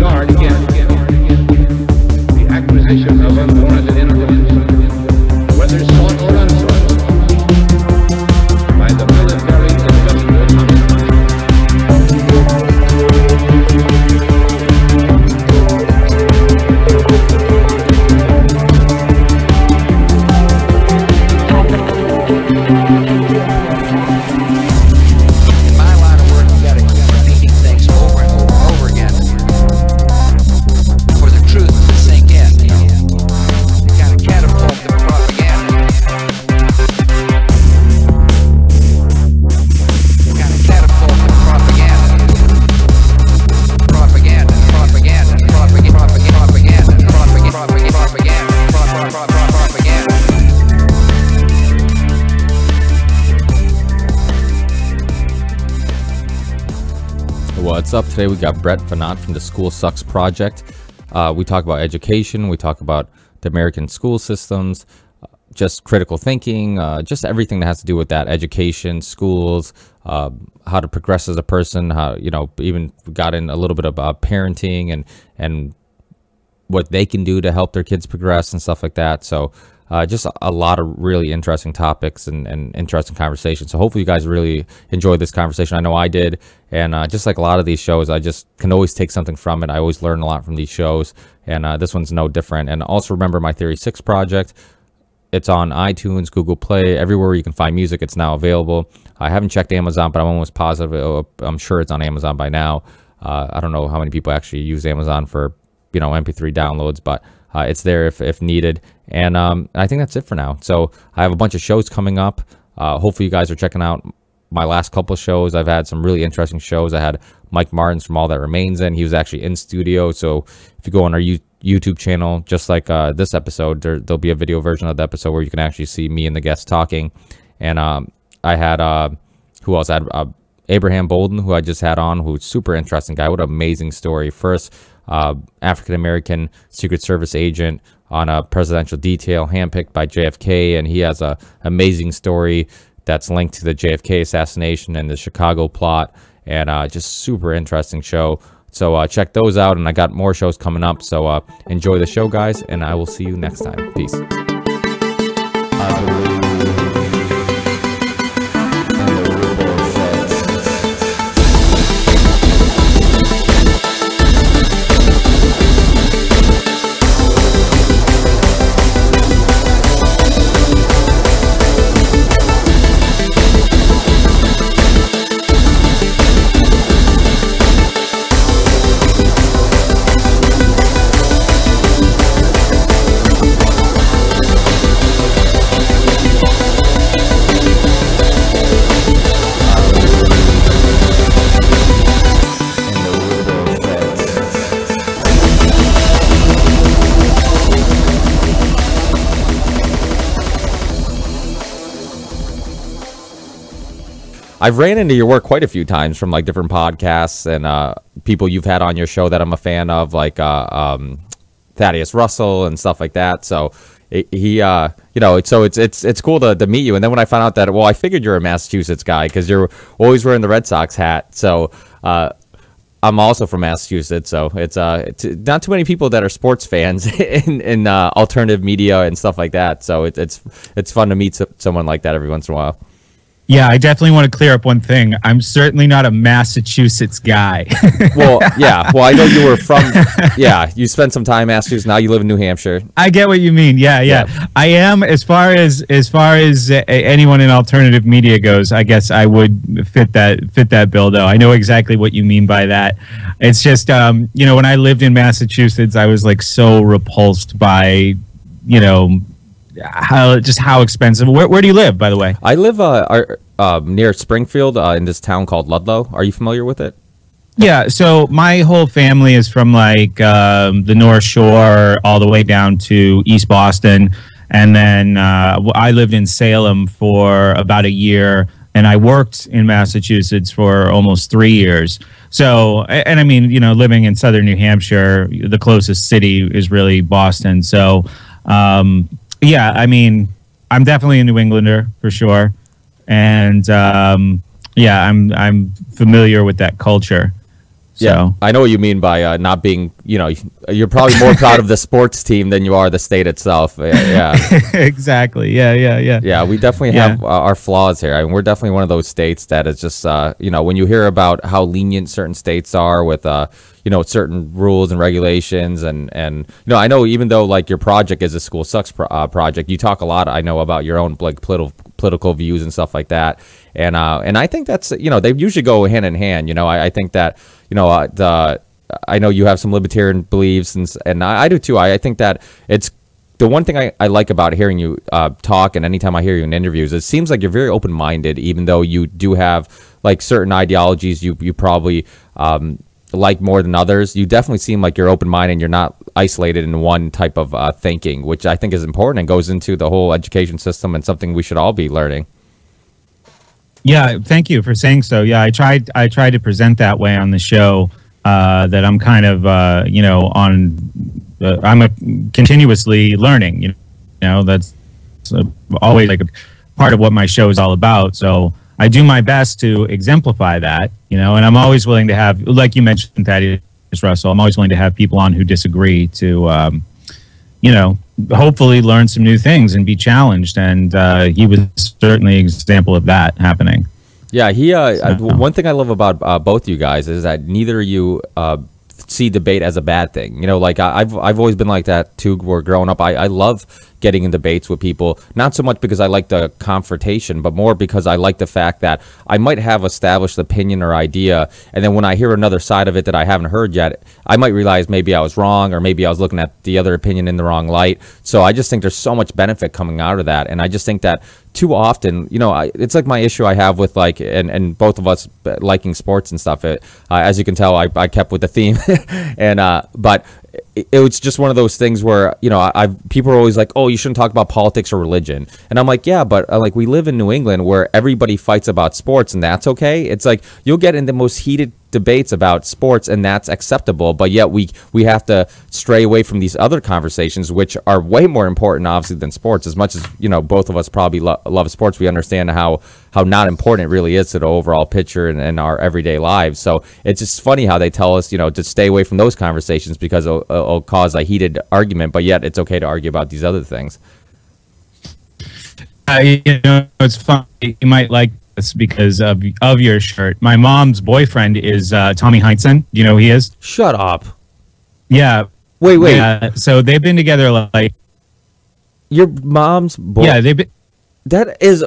guard against the acquisition of unwarranted influence, whether sought or unsought, by the military industrial complex. What's up? Today we got Brett Veinotte from the School Sucks Project. We talk about education, we talk about the American school systems, just critical thinking, just everything that has to do with that, education, schools, how to progress as a person, how, you know, even got in a little bit about parenting and what they can do to help their kids progress and stuff like that. So just a lot of really interesting topics and interesting conversations. So hopefully you guys really enjoyed this conversation. I know I did. And just like a lot of these shows, I just can always take something from it. I always learn a lot from these shows. And this one's no different. And also remember my Theory 6 project. It's on iTunes, Google Play, everywhere you can find music. It's now available. I haven't checked Amazon, but I'm almost positive. I'm sure it's on Amazon by now. I don't know how many people actually use Amazon for, you know, MP3 downloads, but it's there if needed. And I think that's it for now. So I have a bunch of shows coming up. Hopefully you guys are checking out my last couple of shows. I've had some really interesting shows. I had Mike Martins from All That Remains in. He was actually in studio. So if you go on our YouTube channel, just like this episode, there'll be a video version of the episode where you can actually see me and the guests talking. And I had, who else? I had Abraham Bolden, who I just had on, who's super interesting guy. What an amazing story. First, African-American Secret Service agent on a presidential detail handpicked by JFK. And he has a amazing story that's linked to the JFK assassination and the Chicago plot, and just super interesting show. So check those out, and I got more shows coming up. So enjoy the show, guys, and I will see you next time. Peace. I've ran into your work quite a few times from like different podcasts and people you've had on your show that I'm a fan of, like Thaddeus Russell and stuff like that. So he, you know, so it's cool to meet you. And then when I found out that, well, I figured you're a Massachusetts guy because you're always wearing the Red Sox hat. So I'm also from Massachusetts, so it's not too many people that are sports fans in alternative media and stuff like that. So it's fun to meet someone like that every once in a while. Yeah, I definitely want to clear up one thing. I'm certainly not a Massachusetts guy. Well, yeah. Well, I know you were from, yeah, you spent some time in Massachusetts. Now you live in New Hampshire. I get what you mean. Yeah. I am, as far as anyone in alternative media goes, I guess I would fit that bill, though. I know exactly what you mean by that. It's just, you know, when I lived in Massachusetts, I was like so repulsed by, you know, how expensive. Where do you live, by the way? I live near Springfield in this town called Ludlow. Are you familiar with it? Yeah, so my whole family is from like the North Shore all the way down to East Boston, and then I lived in Salem for about a year, and I worked in Massachusetts for almost 3 years. So, and I mean, you know, living in southern New Hampshire, the closest city is really Boston. So yeah, I mean, I'm definitely a New Englander for sure, and yeah, I'm familiar with that culture. So. Yeah, I know what you mean by not being, you're probably more proud of the sports team than you are the state itself. Yeah. Exactly. Yeah. Yeah, we definitely have our flaws here. I mean, we're definitely one of those states that is just, when you hear about how lenient certain states are with, certain rules and regulations, and I know even though like your project is a School Sucks project, you talk a lot, I know, about your own like political views and stuff like that. And I think that's, they usually go hand in hand. I think that, I know you have some libertarian beliefs, and I do too. I think that it's the one thing I like about hearing you talk, and anytime I hear you in interviews, it seems like you're very open-minded, even though you do have like certain ideologies you probably like more than others. You definitely seem like you're open-minded and you're not isolated in one type of thinking, which I think is important and goes into the whole education system and something we should all be learning. Yeah, thank you for saying so. Yeah, I tried to present that way on the show, that I'm kind of, I'm continuously learning, that's always like a part of what my show is all about. So I do my best to exemplify that, and I'm always willing to have, like you mentioned, Thaddeus Russell, I'm always willing to have people on who disagree to, hopefully learn some new things and be challenged. And he was certainly an example of that happening. Yeah, one thing I love about both you guys is that neither of you see debate as a bad thing. Like I've always been like that too. Where growing up, I love getting in debates with people, not so much because I like the confrontation, but more because I like the fact that I might have established opinion or idea, and then when I hear another side of it that I haven't heard yet, I might realize maybe I was wrong, or maybe I was looking at the other opinion in the wrong light. So I just think there's so much benefit coming out of that, and I just think that too often, it's like my issue I have with like, and both of us liking sports and stuff. As you can tell, I kept with the theme, and but it was just one of those things where people are always like, oh, you shouldn't talk about politics or religion, and I'm like, yeah, but like we live in New England where everybody fights about sports, and that's okay. It's like you'll get in the most heated debates about sports, and that's acceptable, but yet we have to stray away from these other conversations, which are way more important obviously than sports. As much as both of us probably love sports, we understand how not important it really is to the overall picture and our everyday lives. So it's just funny how they tell us to stay away from those conversations because it'll cause a heated argument, but yet it's okay to argue about these other things. It's funny, you might like this because of your shirt. My mom's boyfriend is Tommy Heinsohn. Do you know who he is? Shut up. Yeah. Wait. Yeah, so they've been together like. Your mom's boy. Yeah, they've been. That is,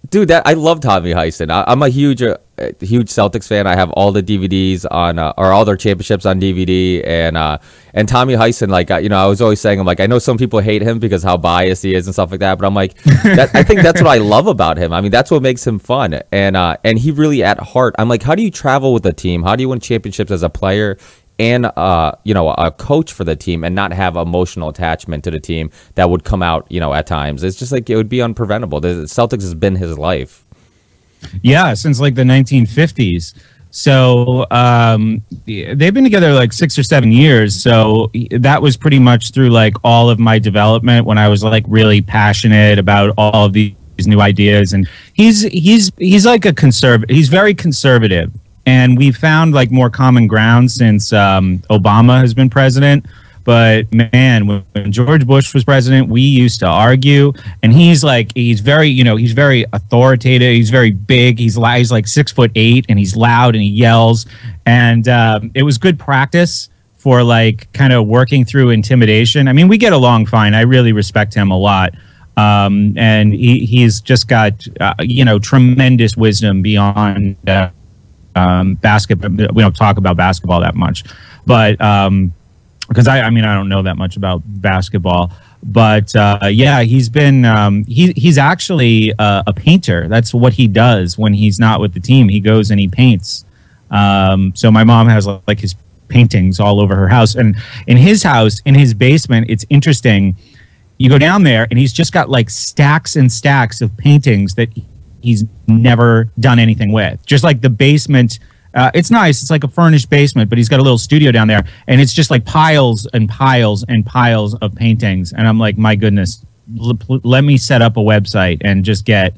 dude. I love Tommy Heinsohn. I'm a huge Celtics fan. I have all the DVDs on, or all their championships on DVD, and Tommy Heinsohn, like, I was always saying, I'm like, I know some people hate him because how biased he is and stuff like that, but I'm like, I think that's what I love about him. I mean, that's what makes him fun, and he really at heart. I'm like, how do you travel with a team? How do you win championships as a player and a coach for the team and not have emotional attachment to the team that would come out at times? It's just like it would be unpreventable. The Celtics has been his life. Yeah, since like the 1950s. So they've been together like 6 or 7 years. So that was pretty much through like all of my development when I was like really passionate about all of these new ideas. And he's like a conservative. He's very conservative. And we found like more common ground since Obama has been president. But man, when George Bush was president, we used to argue, and he's very authoritative. He's very big. He's like 6'8", and he's loud and he yells. And it was good practice for like kind of working through intimidation. I mean, we get along fine. I really respect him a lot. And he's just got, tremendous wisdom beyond basketball. We don't talk about basketball that much, but because I don't know that much about basketball, but yeah, he's been he's actually a painter. That's what he does when he's not with the team. He goes and he paints. So my mom has like his paintings all over her house, and in his house, in his basement, it's interesting. You go down there, and he's just got like stacks and stacks of paintings that he's never done anything with. Just like the basement. It's nice. It's like a furnished basement, but he's got a little studio down there, and it's just like piles and piles and piles of paintings. And I'm like, my goodness, let me set up a website and just get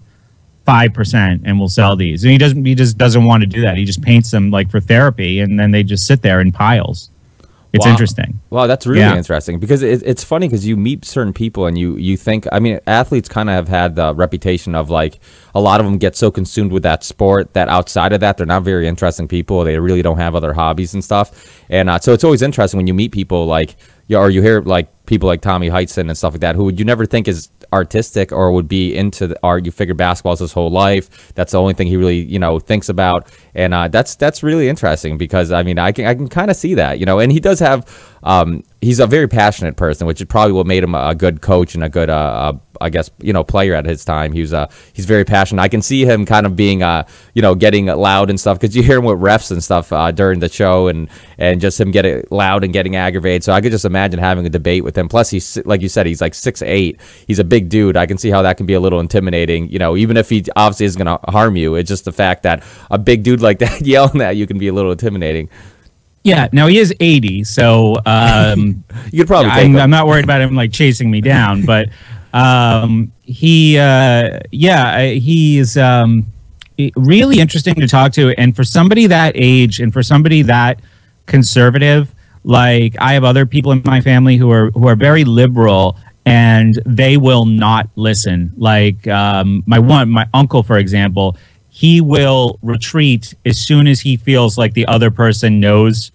5% and we'll sell these. And he just doesn't want to do that. He just paints them like for therapy, and then they just sit there in piles. It's interesting. Wow, that's really interesting, because it's funny because you meet certain people and you think, I mean, athletes kind of have had the reputation of like, a lot of them get so consumed with that sport that outside of that, they're not very interesting people. They really don't have other hobbies and stuff. And so it's always interesting when you meet people like, or you hear like people like Tommy Heinsohn and stuff like that, who you never think is artistic or would be into the art. You figure basketball's his whole life. That's the only thing he really, thinks about. And that's really interesting, because I mean, I can kind of see that, and he does have, he's a very passionate person, which is probably what made him a good coach and a good, I guess, player at his time. He's very passionate. I can see him kind of being, getting loud and stuff, because you hear him with refs and stuff during the show, and just him getting loud and getting aggravated. So I could just imagine having a debate with him. Plus, he's, like you said, he's like 6'8". He's a big dude. I can see how that can be a little intimidating, even if he obviously isn't going to harm you. It's just the fact that a big dude like that yelling at you can be a little intimidating. Yeah, now he is 80, so you could probably take him. I'm not worried about him like chasing me down, but he's really interesting to talk to. And for somebody that age, and for somebody that conservative, like I have other people in my family who are very liberal, and they will not listen. Like my uncle, for example, he will retreat as soon as he feels like the other person knows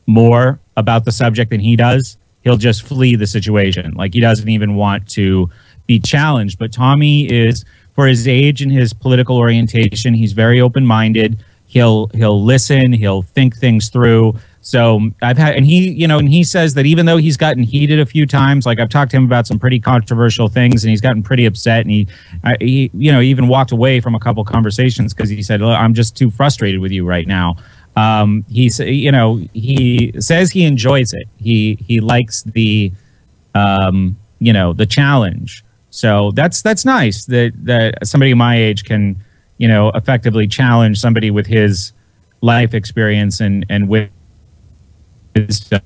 more about the subject than he does. He'll just flee the situation. Like, he doesn't even want to be challenged. But Tommy is, for his age and his political orientation, he's very open-minded. He'll listen. He'll think things through. So and he says that even though he's gotten heated a few times, like I've talked to him about some pretty controversial things, and he's gotten pretty upset, and he even walked away from a couple conversations because he said, "I'm just too frustrated with you right now." He says he enjoys it. He likes the challenge. So that's nice that somebody my age can effectively challenge somebody with his life experience and with.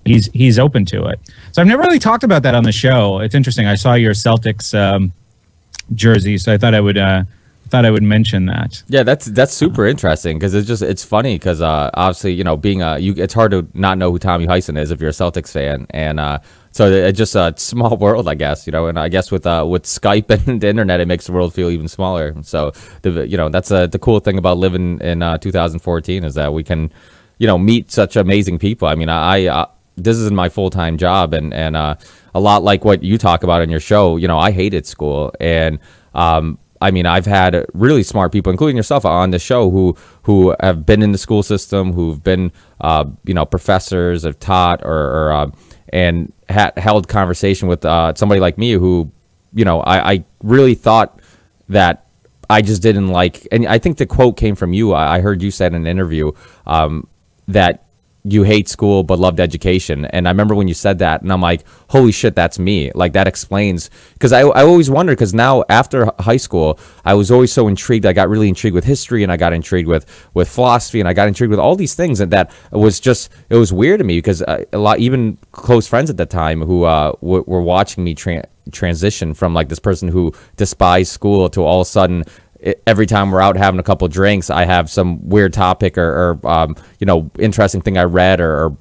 He's open to it. So I've never really talked about that on the show. It's interesting. I saw your Celtics jersey, so I thought I would mention that. Yeah, that's super interesting, because it's funny, because obviously being it's hard to not know who Tommy Heinsohn is if you're a Celtics fan, and so it's just a small world, I guess, and I guess with Skype and the internet, it makes the world feel even smaller. So that's the cool thing about living in 2014, is that we can meet such amazing people. I mean, I this is my full-time job, and a lot like what you talk about in your show. I hated school, and I mean, I've had really smart people, including yourself, on the show who have been in the school system, who've been professors, have taught, or and held conversation with somebody like me who I really thought that I just didn't like. And I think the quote came from you. I heard you said in an interview that you hate school but loved education. And I remember when you said that, and I'm like, holy shit, that's me. Like, that explains, because I always wondered, because now after high school, I was always so intrigued. I got really intrigued with history, and I got intrigued with philosophy, and I got intrigued with all these things, and that it was weird to me, because a lot, even close friends at the time who were watching me transition from like this person who despised school to all of a sudden, every time we're out having a couple drinks, I have some weird topic or interesting thing I read or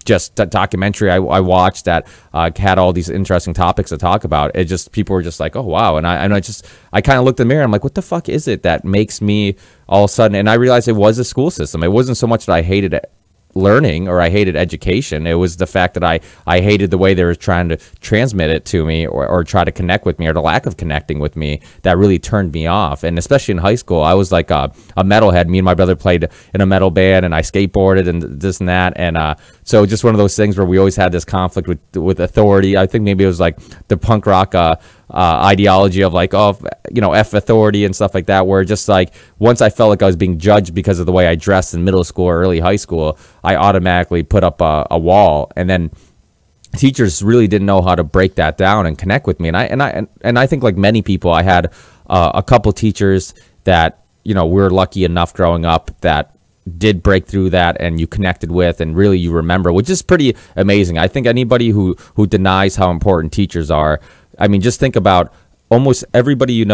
just a documentary I watched that had all these interesting topics to talk about. It just, people were just like, oh wow. And I kind of looked in the mirror, I'm like, what the fuck is it that makes me all of a sudden, and I realized it was the school system. It wasn't so much that I hated it, learning, or I hated education. It was the fact that I hated the way they were trying to transmit it to me, or try to connect with me, or the lack of connecting with me, that really turned me off. And especially in high school, I was like a metalhead. Me and my brother played in a metal band, and I skateboarded and this and that. And so just one of those things where we always had this conflict with authority. I think maybe it was like the punk rock ideology of like, F authority and stuff like that, where just like, once I felt like I was being judged because of the way I dressed in middle school or early high school, I automatically put up a wall. And then teachers really didn't know how to break that down and connect with me. And I think, like many people, I had a couple teachers that we were lucky enough growing up that did break through that, and you connected with, and really you remember, which is pretty amazing. I think anybody who denies how important teachers are, I mean, just think about almost everybody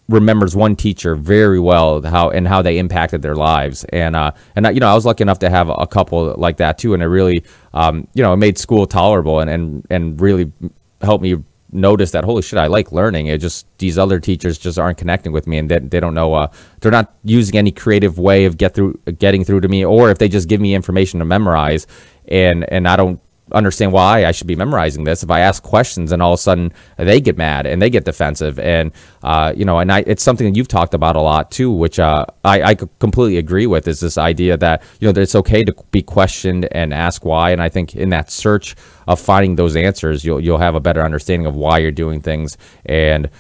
remembers one teacher very well, how they impacted their lives. And I was lucky enough to have a couple like that too, and it really it made school tolerable and really helped me notice that, holy shit, I like learning. It just, these other teachers just aren't connecting with me, and they don't know, they're not using any creative way of getting through to me, or if they just give me information to memorize, and I don't understand why I should be memorizing this. If I ask questions and all of a sudden they get mad and they get defensive, and it's something that you've talked about a lot too, which I completely agree with, is this idea that that it's okay to be questioned and ask why. And I think in that search of finding those answers, you'll have a better understanding of why you're doing things and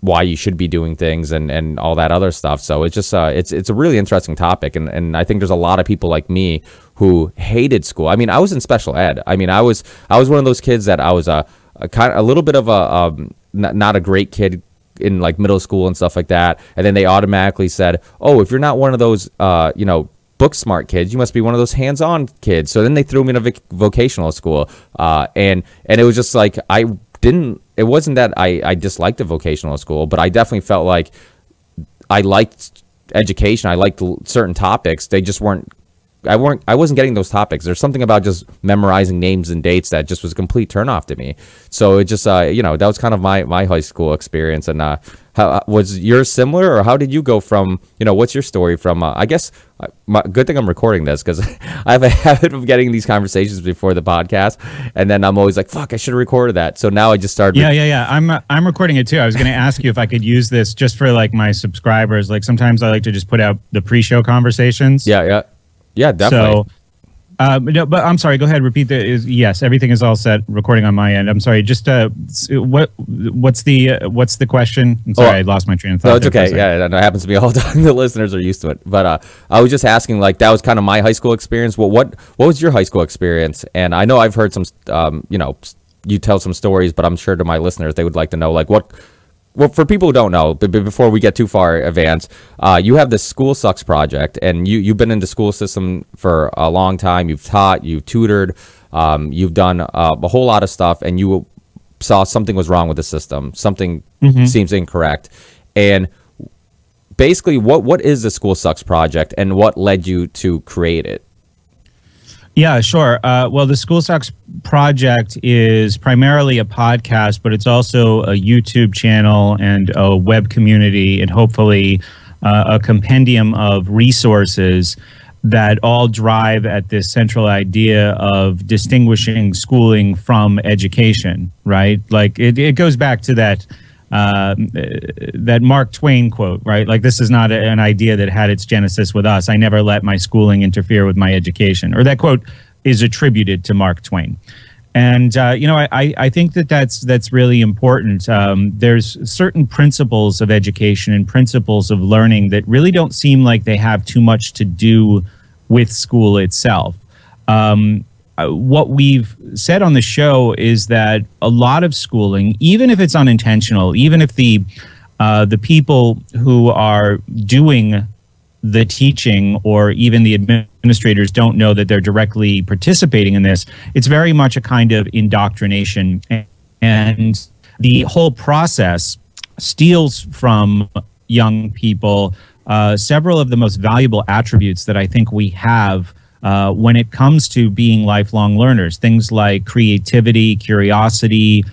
why you should be doing things and all that other stuff. So it's just it's a really interesting topic, and I think there's a lot of people like me who hated school. I mean, I was in special ed. I mean, I was one of those kids that I was a little bit of a not a great kid in like middle school and stuff like that, and then they automatically said, oh, if you're not one of those book smart kids, you must be one of those hands-on kids. So then they threw me in a vocational school, and it was just like, it wasn't that I disliked the vocational school, but I definitely felt like I liked education. I liked certain topics. They just I wasn't getting those topics. There's something about just memorizing names and dates that just was a complete turnoff to me. So it just, that was kind of my high school experience. And how was yours similar, or how did you go from, what's your story from, I guess, good thing I'm recording this, because I have a habit of getting these conversations before the podcast, and then I'm always like, fuck, I should have recorded that. So now I just started. Yeah. I'm recording it too. I was going to ask you if I could use this just for like my subscribers. Like sometimes I like to just put out the pre-show conversations. Yeah, definitely. So, no, but I'm sorry. Go ahead. Repeat yes, everything is all set. Recording on my end. I'm sorry. Just what's the question? I'm sorry, I lost my train of thought. No, it's okay. Yeah, that happens to me all the time. The listeners are used to it. But I was just asking, like, that was kind of my high school experience. Well, what was your high school experience? And I know I've heard some, you tell some stories, but I'm sure to my listeners they would like to know, like, what. Well, for people who don't know, but before we get too far advanced, you have this School Sucks project, and you've been in the school system for a long time. You've taught, you've tutored, you've done a whole lot of stuff, and you saw something was wrong with the system. Something seems incorrect. And basically, what is the School Sucks project, and what led you to create it? Yeah, sure. Well, the School Sucks project is primarily a podcast, but it's also a YouTube channel and a web community, and hopefully a compendium of resources that all drive at this central idea of distinguishing schooling from education, right? Like it goes back to that Mark Twain quote, right? Like, this is not an idea that had its genesis with us. I never let my schooling interfere with my education. Or that quote is attributed to Mark Twain. And, I think that's really important. There's certain principles of education and principles of learning that really don't seem like they have too much to do with school itself. What we've said on the show is that a lot of schooling, even if it's unintentional, even if the people who are doing the teaching or even the administrators don't know that they're directly participating in this, it's very much a kind of indoctrination. And the whole process steals from young people several of the most valuable attributes that I think we have when it comes to being lifelong learners. Things like creativity, curiosity,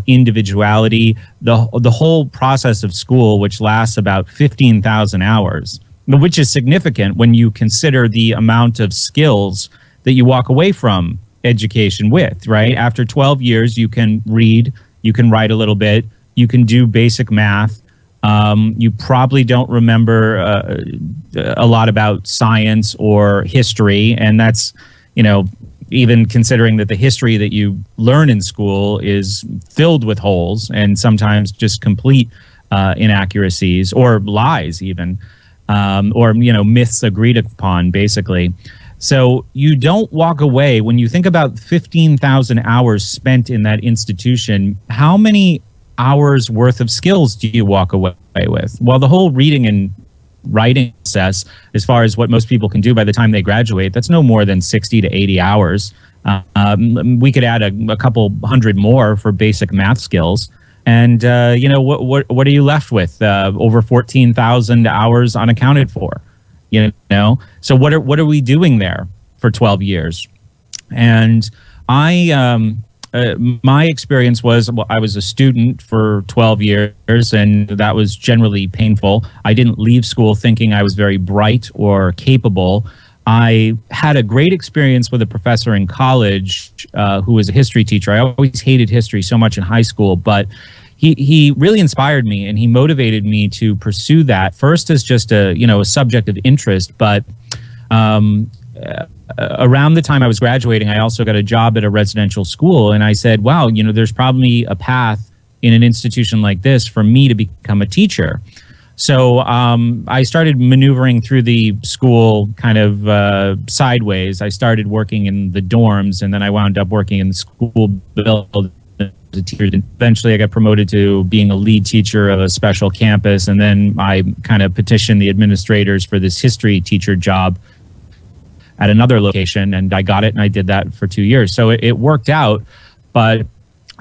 individuality, the whole process of school, which lasts about 15,000 hours, which is significant when you consider the amount of skills that you walk away from education with, right? After 12 years, you can read, you can write a little bit, you can do basic math. You probably don't remember a lot about science or history, and that's, even considering that the history that you learn in school is filled with holes and sometimes just complete inaccuracies or lies even, or myths agreed upon, basically. So you don't walk away, when you think about 15,000 hours spent in that institution, how many hours worth of skills do you walk away with? Well, the whole reading and writing process, as far as what most people can do by the time they graduate, that's no more than 60 to 80 hours. We could add a couple hundred more for basic math skills. And what are you left with? Over 14,000 hours unaccounted for. So what are we doing there for 12 years? And my experience was, I was a student for 12 years, and that was generally painful. I didn't leave school thinking I was very bright or capable. I had a great experience with a professor in college who was a history teacher. I always hated history so much in high school, but he really inspired me, and he motivated me to pursue that, first as just a subject of interest, but around the time I was graduating, I also got a job at a residential school, and I said, wow, there's probably a path in an institution like this for me to become a teacher. So I started maneuvering through the school kind of sideways. I started working in the dorms, and then I wound up working in the school building as a teacher. Eventually, I got promoted to being a lead teacher of a special campus, and then I kind of petitioned the administrators for this history teacher job at another location, and I got it, and I did that for 2 years. So it worked out, but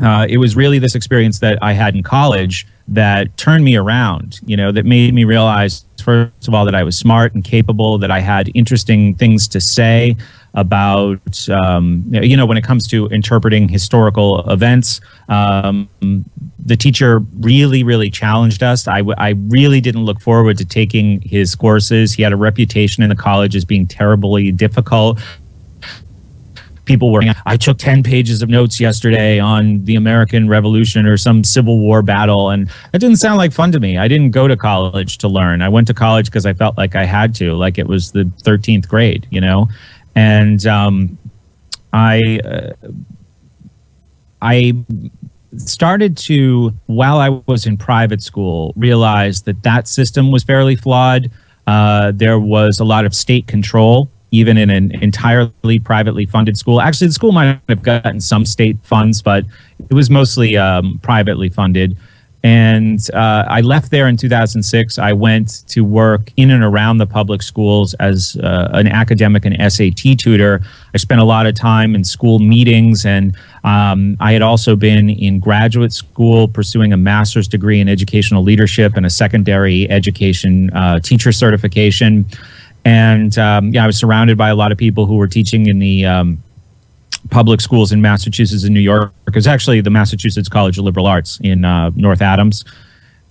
it was really this experience that I had in college that turned me around, that made me realize, first of all, that I was smart and capable, that I had interesting things to say about, when it comes to interpreting historical events. The teacher really, really challenged us. I really didn't look forward to taking his courses. He had a reputation in the college as being terribly difficult. People were, I took 10 pages of notes yesterday on the American Revolution or some Civil War battle, and it didn't sound like fun to me. I didn't go to college to learn. I went to college because I felt like I had to, like it was the 13th grade, And I started to, while I was in private school, realize that system was fairly flawed. There was a lot of state control, even in an entirely privately funded school. Actually, the school might have gotten some state funds, but it was mostly privately funded. And I left there in 2006. I went to work in and around the public schools as an academic and SAT tutor. I spent a lot of time in school meetings, and I had also been in graduate school pursuing a master's degree in educational leadership and a secondary education teacher certification. And I was surrounded by a lot of people who were teaching in the public schools in Massachusetts and New York. It was actually the Massachusetts College of Liberal Arts in North Adams.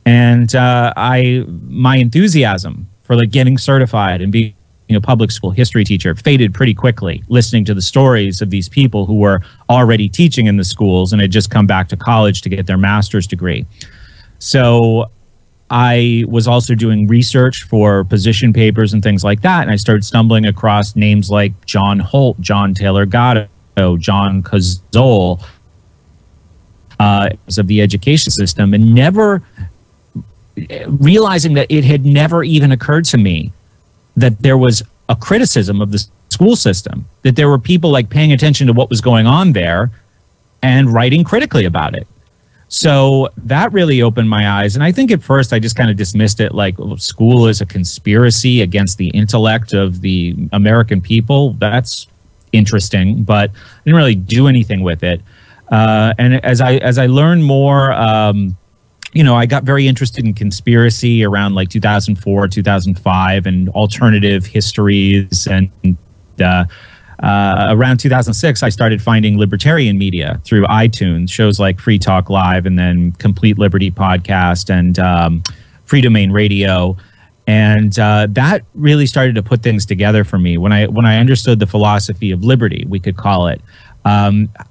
And my enthusiasm for getting certified and being a public school history teacher faded pretty quickly, listening to the stories of these people who were already teaching in the schools and had just come back to college to get their master's degree. So I was also doing research for position papers and things like that, and I started stumbling across names like John Holt, John Taylor Gatto, John Cazole of the education system, and never realizing that it had never even occurred to me that there was a criticism of the school system, that there were people paying attention to what was going on there and writing critically about it. So that really opened my eyes. And I think at first I just kind of dismissed it like, well, school is a conspiracy against the intellect of the American people. That's interesting, but I didn't really do anything with it. And as I learned more, I got very interested in conspiracy around 2004, 2005, and alternative histories. And around 2006, I started finding libertarian media through iTunes, shows like Free Talk Live, and then Complete Liberty Podcast, and Free Domain Radio. And that really started to put things together for me when I understood the philosophy of liberty, we could call it.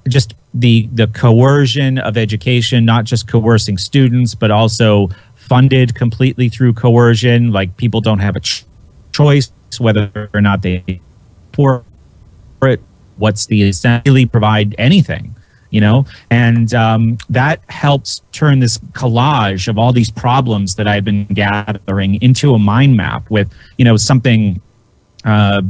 Just the coercion of education, not just coercing students, but also funded completely through coercion. Like, people don't have a choice whether or not they for it. What's the essentially provide anything, and that helps turn this collage of all these problems that I've been gathering into a mind map with, something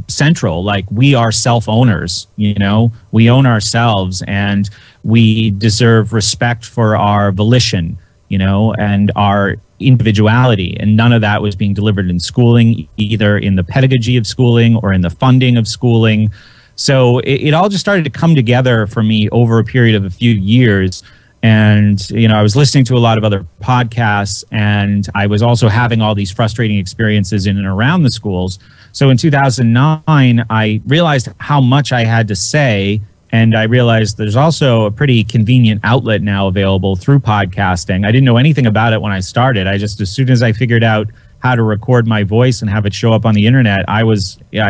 central, like we are self-owners, we own ourselves, and we deserve respect for our volition, and our individuality. And none of that was being delivered in schooling, either in the pedagogy of schooling or in the funding of schooling. So it all just started to come together for me over a period of a few years. And, I was listening to a lot of other podcasts, and I was also having all these frustrating experiences in and around the schools. So in 2009, I realized how much I had to say, and I realized there's also a pretty convenient outlet now available through podcasting. I didn't know anything about it when I started. As soon as I figured out how to record my voice and have it show up on the internet, I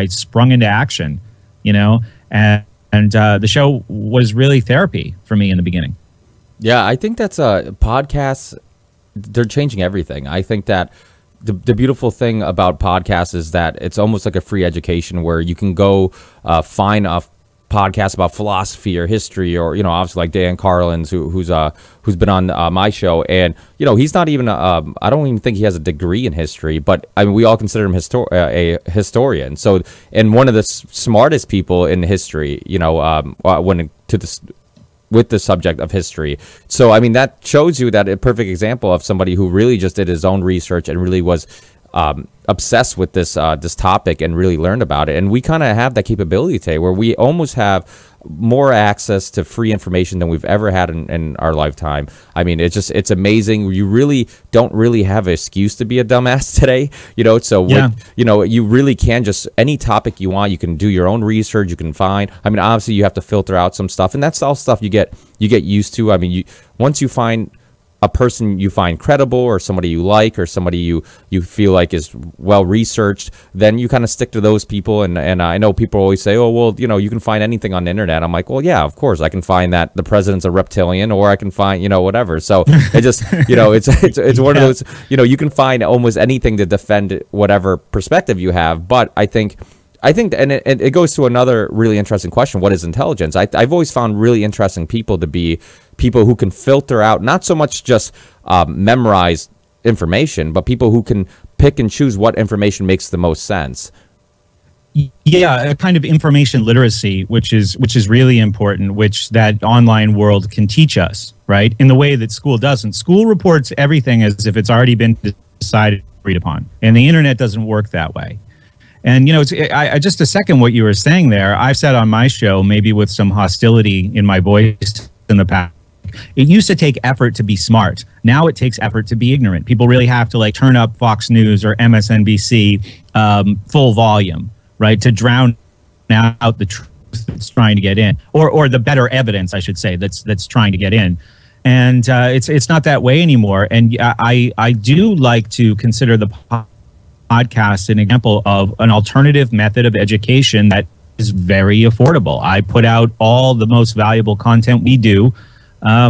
sprung into action, and the show was really therapy for me in the beginning. Yeah, I think that's podcasts. They're changing everything. I think that the beautiful thing about podcasts is that it's almost like a free education where you can go find a podcast about philosophy or history, or obviously like Dan Carlin's who's been on my show, and he's not even I don't even think he has a degree in history, but I mean we all consider him a historian. So, and one of the smartest people in history, with the subject of history. So, I mean, that shows you that a perfect example of somebody who really just did his own research and really was obsessed with this topic and really learned about it. And we kind of have that capability today where we almost have more access to free information than we've ever had in our lifetime. I mean, it's amazing. You really don't really have an excuse to be a dumbass today, so yeah. You really can just any topic you want, you can do your own research, you can find. I mean, obviously you have to filter out some stuff, and that's all stuff you get used to. I mean, once you find a person you find credible, or somebody you like, or somebody you feel like is well researched, then you kind of stick to those people. And I know people always say, oh, well, you can find anything on the internet. I'm like, well, yeah, of course I can find that the president's a reptilian, or I can find, whatever. So it just, it's one of those, you can find almost anything to defend whatever perspective you have. But I think, and it goes to another really interesting question. What is intelligence? I've always found really interesting people to be people who can filter out, not so much just memorize information, but people who can pick and choose what information makes the most sense. Yeah, a kind of information literacy, which is really important, which that online world can teach us, right? In the way that school doesn't. School reports everything as if it's already been decided, agreed upon, and the internet doesn't work that way. And, I just to second what you were saying there, I've said on my show, maybe with some hostility in my voice in the past, it used to take effort to be smart. Now it takes effort to be ignorant. People really have to turn up Fox News or MSNBC full volume, right, to drown out the truth that's trying to get in, or the better evidence, I should say, that's trying to get in. And it's not that way anymore. And I do like to consider the podcast an example of an alternative method of education that is very affordable. I put out all the most valuable content we do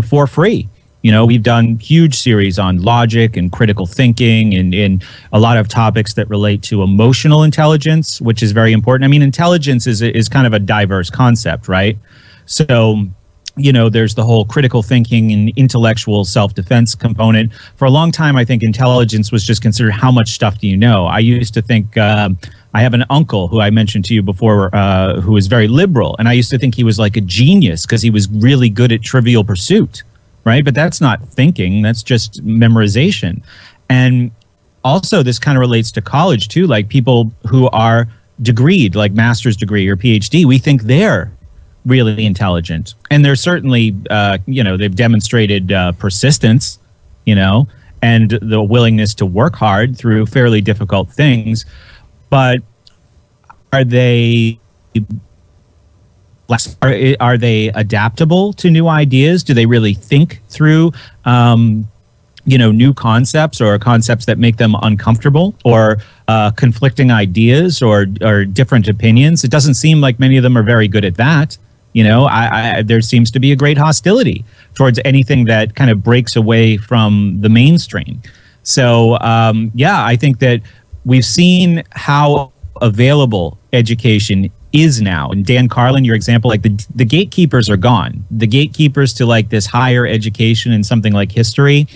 for free. We've done huge series on logic and critical thinking and a lot of topics that relate to emotional intelligence, which is very important. I mean, intelligence is kind of a diverse concept, right? So there's the whole critical thinking and intellectual self-defense component. For a long time, I think intelligence was just considered how much stuff do you know. I used to think, I have an uncle who I mentioned to you before, who is very liberal, and I used to think he was like a genius because he was really good at Trivial Pursuit, right? But that's not thinking, that's just memorization. And also this kind of relates to college too, like people who are degreed, like master's degree or PhD, we think they're really intelligent, and they're certainly they've demonstrated persistence, and the willingness to work hard through fairly difficult things. But are they adaptable to new ideas? Do they really think through new concepts, or concepts that make them uncomfortable, or conflicting ideas, or different opinions? It doesn't seem like many of them are very good at that. There seems to be a great hostility towards anything that kind of breaks away from the mainstream. So, I think that we've seen how available education is now. And Dan Carlin, your example, like the gatekeepers are gone. The gatekeepers to like this higher education and something like history,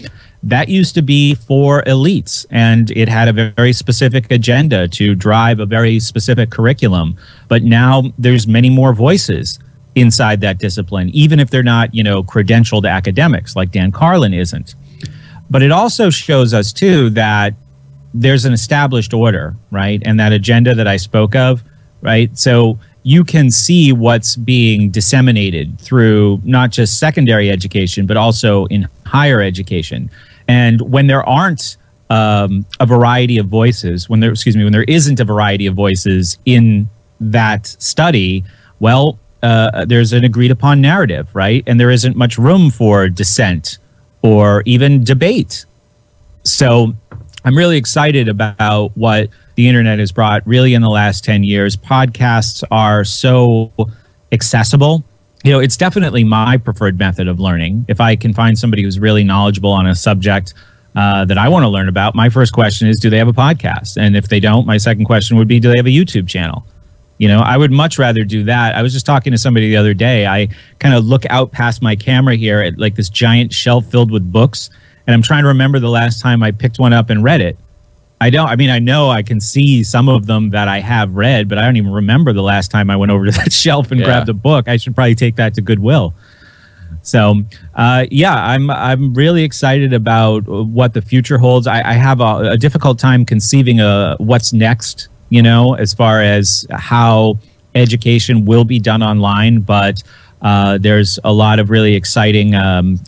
that used to be for elites, and it had a very specific agenda to drive a very specific curriculum. But now there's many more voices inside that discipline, even if they're not, credentialed academics like Dan Carlin isn't. But it also shows us too that there's an established order, right? And that agenda that I spoke of, right? So you can see what's being disseminated through not just secondary education, but also in higher education. And when there aren't a variety of voices, when there isn't a variety of voices in that study, well, there's an agreed upon narrative, right? And there isn't much room for dissent or even debate. So I'm really excited about what the internet has brought really in the last 10 years. Podcasts are so accessible. You know, it's definitely my preferred method of learning. If I can find somebody who's really knowledgeable on a subject that I want to learn about, my first question is, do they have a podcast? And if they don't, my second question would be, do they have a YouTube channel? You know, I would much rather do that. I was just talking to somebody the other day. I kind of look out past my camera here at like this giant shelf filled with books, and I'm trying to remember the last time I picked one up and read it. I know I can see some of them that I have read, but I don't even remember the last time I went over to that shelf and grabbed a book. I should probably take that to Goodwill. So, I'm really excited about what the future holds. I have a difficult time conceiving what's next, you know, as far as how education will be done online, but there's a lot of really exciting.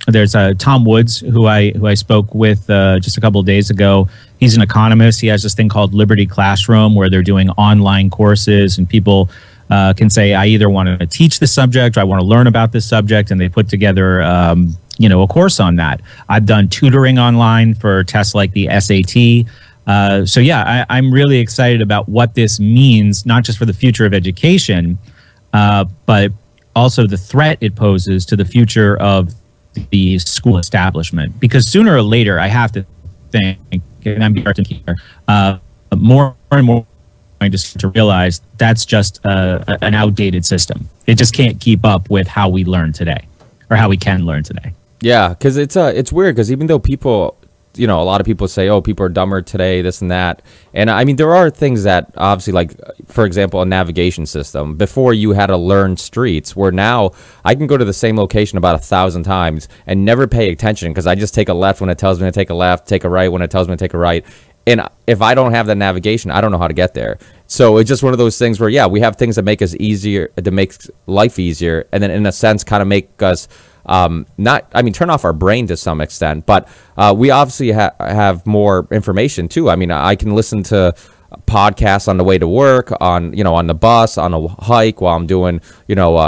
There's Tom Woods, who I spoke with just a couple of days ago. He's an economist. He has this thing called Liberty Classroom, where they're doing online courses, and people can say, I either want to teach this subject or I want to learn about this subject, and they put together a course on that. I've done tutoring online for tests like the SAT. I'm really excited about what this means, not just for the future of education, but also the threat it poses to the future of the school establishment. Because sooner or later, I have to think, and I'm here, more and more going to realize that's just an outdated system. It just can't keep up with how we learn today, or how we can learn today. Yeah, because it's weird, because even though people, you know, a lot of people say, oh, people are dumber today, this and that. And I mean, there are things that obviously, like, for example, a navigation system. Before, you had to learn streets, where now I can go to the same location about 1,000 times and never pay attention, because I just take a left when it tells me to take a left, take a right when it tells me to take a right. And if I don't have that navigation, I don't know how to get there. So it's just one of those things where, yeah, we have things that make us easier, to make life easier, and then in a sense kind of make us turn off our brain to some extent, but we obviously have more information too. I mean, I can listen to podcasts on the way to work, on the bus, on a hike, while I'm doing,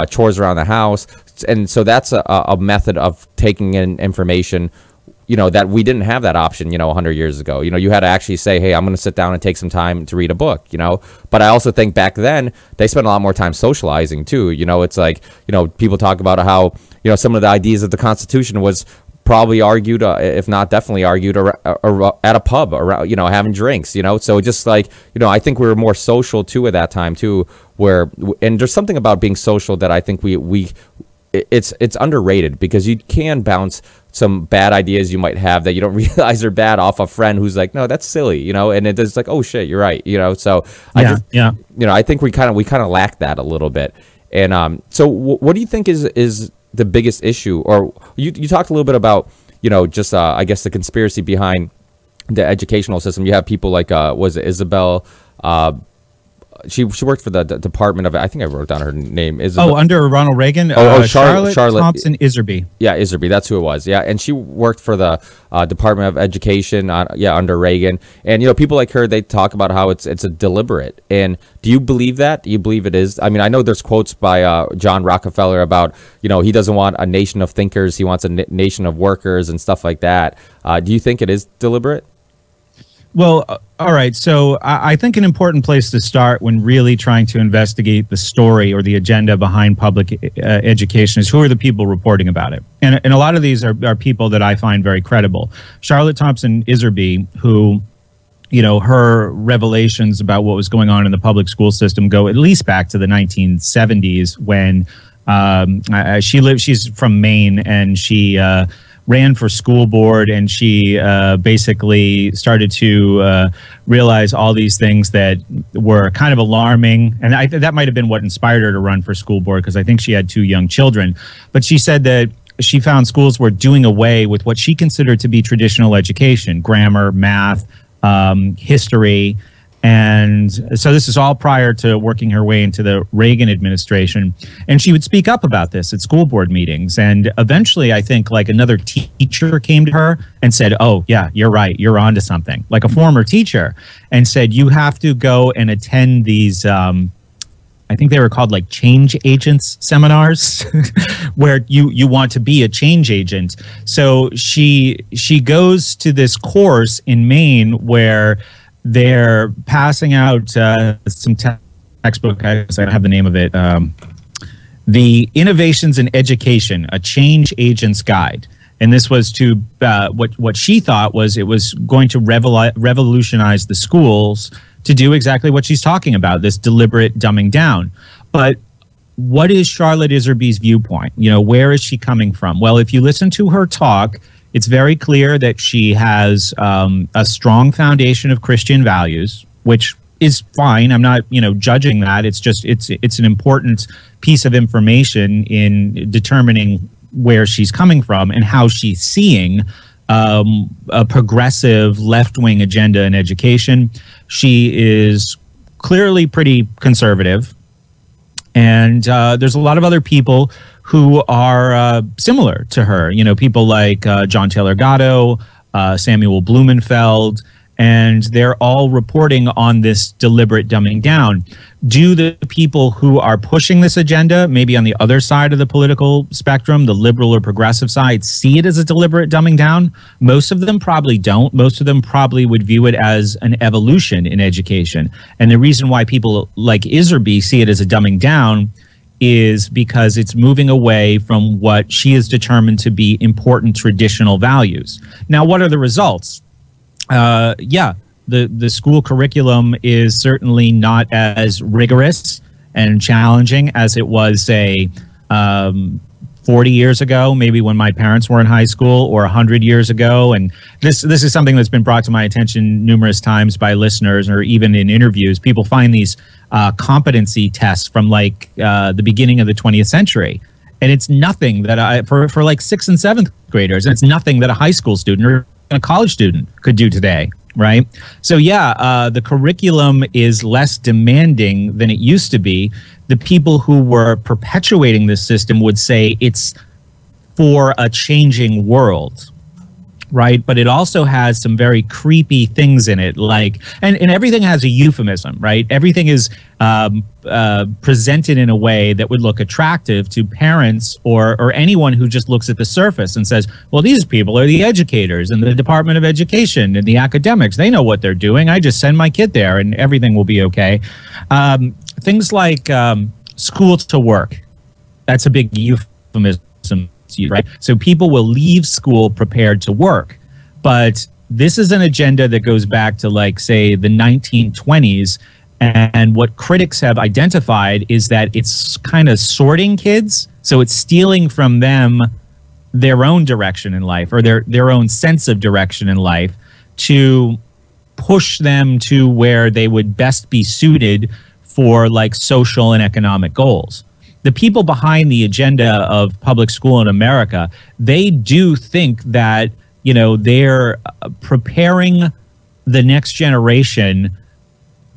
chores around the house. And so that's a method of taking in information, that we didn't have that option, 100 years ago. You had to actually say, hey, I'm going to sit down and take some time to read a book, But I also think back then, they spent a lot more time socializing too. It's like, people talk about how, some of the ideas of the Constitution was probably argued, if not definitely argued, or at a pub, around, having drinks, So just like, I think we were more social too at that time too, and there's something about being social that I think it's underrated, because you can bounce some bad ideas you might have that you don't realize are bad off a friend who's like, no, that's silly, and it's like, oh shit, you're right, So I think we kind of lack that a little bit. And so what do you think is the biggest issue? Or you talked a little bit about, just I guess the conspiracy behind the educational system. You have people like was it Isabel? She worked for the Department of, I think I wrote down her name. Isabel. Under Ronald Reagan. Charlotte Thompson Iserby. Yeah, Iserby. That's who it was. Yeah, and she worked for the Department of Education. Under Reagan. And people like her, they talk about how it's a deliberate. And do you believe that? Do you believe it is? I mean, I know there's quotes by John Rockefeller about he doesn't want a nation of thinkers, he wants a nation of workers and stuff like that. Do you think it is deliberate? Well, all right. So I think an important place to start when really trying to investigate the story or the agenda behind public education is, who are the people reporting about it? And a lot of these are people that I find very credible. Charlotte Thompson Iserby, who, her revelations about what was going on in the public school system go at least back to the 1970s, when she's from Maine, and she ran for school board, and she basically started to realize all these things that were kind of alarming. And that might have been what inspired her to run for school board, because I think she had 2 young children. But she said that she found schools were doing away with what she considered to be traditional education: grammar, math, history. And so this is all prior to working her way into the Reagan administration. And she would speak up about this at school board meetings. And eventually, I think like another teacher came to her and said, oh, yeah, you're right. You're onto something. Like a former teacher, and said, you have to go and attend these, I think they were called like change agents seminars where you want to be a change agent. So she goes to this course in Maine where they're passing out some textbook. I don't have the name of it. The Innovations in Education, a Change Agent's Guide. And this was to what she thought was it was going to revolutionize the schools to do exactly what she's talking about, this deliberate dumbing down. But what is Charlotte Iserbyt's viewpoint? You know, where is she coming from? Well, if you listen to her talk, it's very clear that she has a strong foundation of Christian values, which is fine. I'm not, judging that. It's just it's an important piece of information in determining where she's coming from and how she's seeing a progressive left-wing agenda in education. She is clearly pretty conservative, and there's a lot of other people who are similar to her. You know, people like John Taylor Gatto, Samuel Blumenfeld, and they're all reporting on this deliberate dumbing down. Do the people who are pushing this agenda, maybe on the other side of the political spectrum, the liberal or progressive side, see it as a deliberate dumbing down? Most of them probably don't. Most of them probably would view it as an evolution in education. And the reason why people like Iserby see it as a dumbing down is because it's moving away from what she is determined to be important traditional values. Now, what are the results? The school curriculum is certainly not as rigorous and challenging as it was, say, 40 years ago, maybe when my parents were in high school, or 100 years ago. And this is something that's been brought to my attention numerous times by listeners or even in interviews. People find these competency tests from like the beginning of the 20th century. And it's nothing that for like 6th and 7th graders, and it's nothing that a high school student or a college student could do today. Right. So, the curriculum is less demanding than it used to be. The people who were perpetuating this system would say it's for a changing world. Right. But it also has some very creepy things in it, like and everything has a euphemism. Right. Everything is presented in a way that would look attractive to parents or anyone who just looks at the surface and says, well, these people are the educators and the Department of Education and the academics. They know what they're doing. I just send my kid there and everything will be okay. Things like school to work. That's a big euphemism. Right? So people will leave school prepared to work. But this is an agenda that goes back to, like, say, the 1920s. And what critics have identified is that it's kind of sorting kids. So it's stealing from them their own direction in life, or their own sense of direction in life, to push them to where they would best be suited for like social and economic goals. The people behind the agenda of public school in America, they do think that, they're preparing the next generation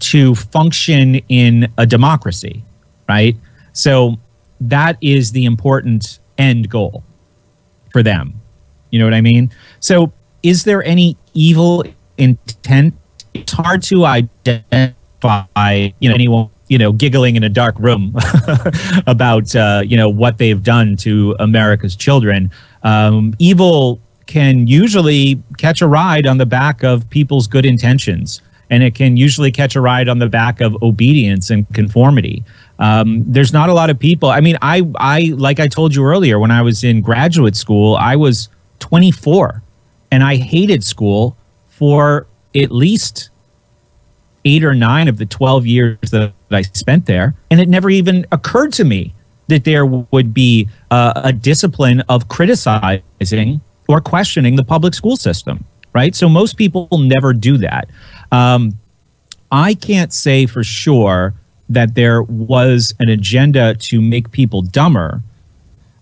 to function in a democracy, right? So that is the important end goal for them. You know what I mean? So is there any evil intent? It's hard to identify, anyone giggling in a dark room about, what they've done to America's children. Evil can usually catch a ride on the back of people's good intentions, and it can usually catch a ride on the back of obedience and conformity. There's not a lot of people. I mean, I like I told you earlier, when I was in graduate school, I was 24, and I hated school for at least 8 or 9 of the 12 years that I spent there. And it never even occurred to me that there would be a discipline of criticizing or questioning the public school system, right? So most people will never do that. I can't say for sure that there was an agenda to make people dumber,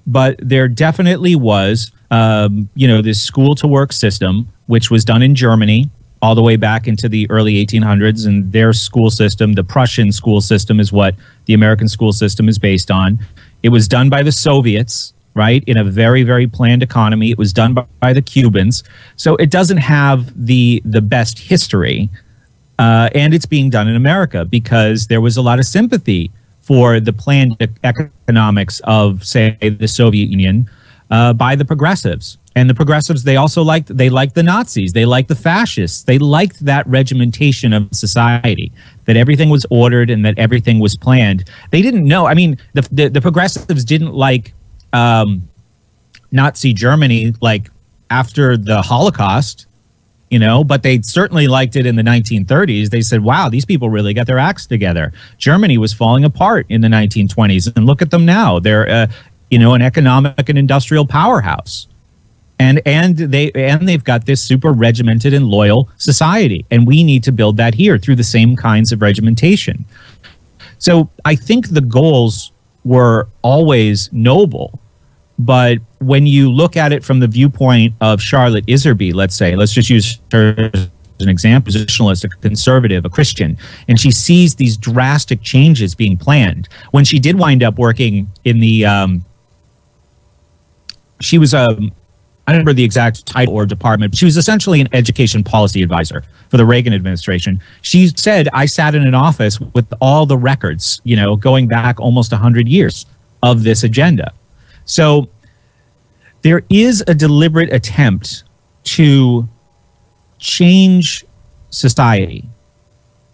but there definitely was, this school to work system, which was done in Germany. all the way back into the early 1800s, and their school system, the Prussian school system, is what the American school system is based on. It was done by the Soviets, right, in a very, very planned economy. It was done by the Cubans. So it doesn't have the best history, and it's being done in America because there was a lot of sympathy for the planned economics of, say, the Soviet Union by the progressives. And the progressives, they also liked the Nazis. They liked the fascists. They liked that regimentation of society, that everything was ordered and that everything was planned. They didn't know. I mean, the progressives didn't like Nazi Germany like after the Holocaust, you know, but they certainly liked it in the 1930s. They said, wow, these people really got their acts together. Germany was falling apart in the 1920s. And look at them now. They're, you know, an economic and industrial powerhouse. And they've got this super regimented and loyal society. And we need to build that here through the same kinds of regimentation. So I think the goals were always noble. But when you look at it from the viewpoint of Charlotte Iserby, let's say, let's just use her as an example, positionalist, a conservative, a Christian, and she sees these drastic changes being planned. When she did wind up working in the, she was a, I don't remember the exact title or department, but she was essentially an education policy advisor for the Reagan administration. She said, I sat in an office with all the records, you know, going back almost 100 years of this agenda. So there is a deliberate attempt to change society,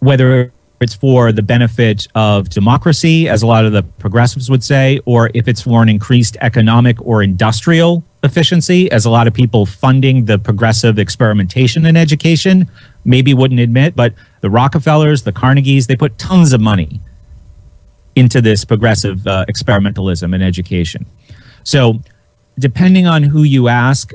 whether it's for the benefit of democracy, as a lot of the progressives would say, or if it's for an increased economic or industrial efficiency, as a lot of people funding the progressive experimentation in education maybe wouldn't admit. But the Rockefellers, the Carnegies, they put tons of money into this progressive experimentalism in education. So depending on who you ask,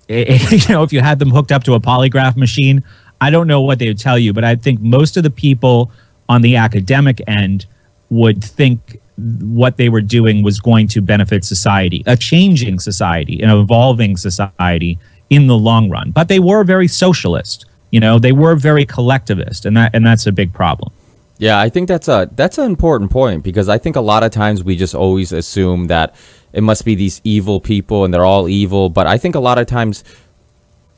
you know, if you had them hooked up to a polygraph machine, I don't know what they would tell you, but I think most of the people on the academic end would think what they were doing was going to benefit society, a changing society, an evolving society in the long run. But they were very socialist, you know, they were very collectivist, and that's a big problem. Yeah, I think that's an important point, because I think a lot of times we just always assume that it must be these evil people and they're all evil. But I think a lot of times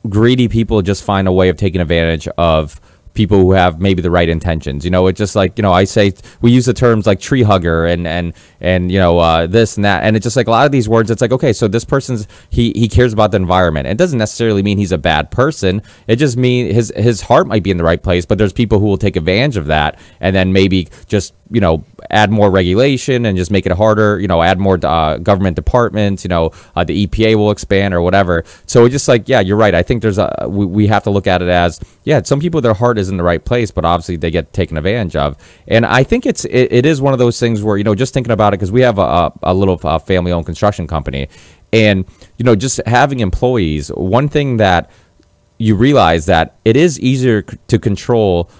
greedy people just find a way of taking advantage of people who have maybe the right intentions. You know, it's just like, you know, I say, we use the terms like tree hugger and you know, this and that, and it's just like a lot of these words, it's like, okay, so this person's, he cares about the environment. It doesn't necessarily mean he's a bad person. It just means his heart might be in the right place, but there's people who will take advantage of that and then maybe just, you know, add more regulation and just make it harder, you know, add more government departments, you know, the EPA will expand or whatever. So it's just like, yeah, you're right. I think there's we have to look at it as, yeah, some people, their heart is in the right place, but obviously they get taken advantage of. And I think it is one of those things where, you know, just thinking about it, because we have a little family-owned construction company, and, you know, just having employees, one thing that you realize that it is easier to control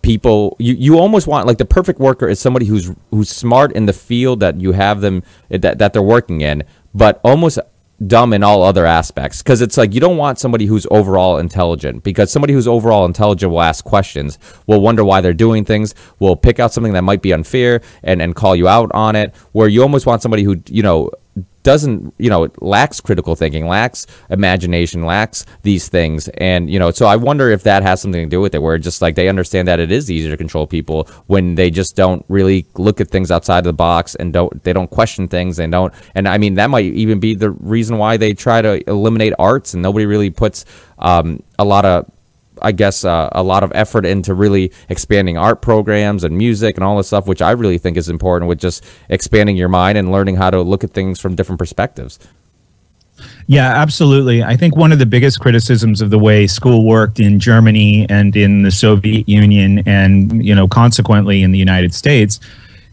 people. You almost want, like, the perfect worker is somebody who's smart in the field that you have them, that they're working in, but almost dumb in all other aspects. Because it's like, you don't want somebody who's overall intelligent, because somebody who's overall intelligent will ask questions, will wonder why they're doing things, will pick out something that might be unfair and call you out on it, where you almost want somebody who, you know, doesn't, you know, lacks critical thinking, lacks imagination, lacks these things. And, you know, so I wonder if that has something to do with it, where just like they understand that it is easier to control people when they just don't really look at things outside of the box and they don't question things and don't. And I mean, that might even be the reason why they try to eliminate arts, and nobody really puts a lot of, I guess, a lot of effort into really expanding art programs and music and all this stuff, which I really think is important, with just expanding your mind and learning how to look at things from different perspectives. Yeah, absolutely. I think one of the biggest criticisms of the way school worked in Germany and in the Soviet Union and, you know, consequently in the United States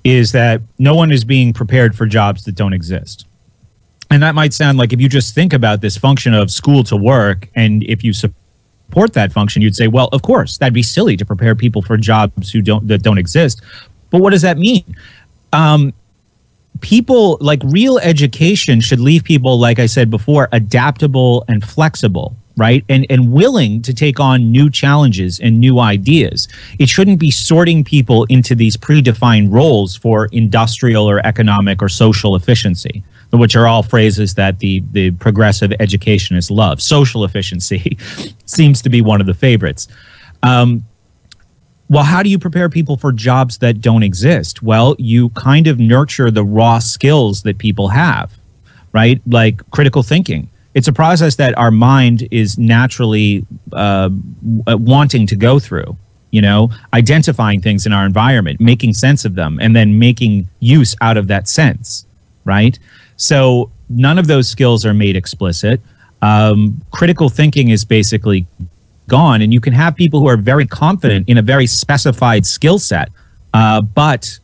is that no one is being prepared for jobs that don't exist. And that might sound like, if you just think about this function of school to work, and if you support that function, you'd say, well, of course, that'd be silly to prepare people for jobs that don't exist. But what does that mean? People, like, real education should leave people, like I said before, adaptable and flexible. right? And willing to take on new challenges and new ideas. It shouldn't be sorting people into these predefined roles for industrial or economic or social efficiency, which are all phrases that the progressive educationists love. Social efficiency seems to be one of the favorites. Well, how do you prepare people for jobs that don't exist? Well, you kind of nurture the raw skills that people have, right? Like critical thinking. It's a process that our mind is naturally wanting to go through, you know, identifying things in our environment, making sense of them, and then making use out of that sense, right? So none of those skills are made explicit. Critical thinking is basically gone, and you can have people who are very confident in a very specified skill set, but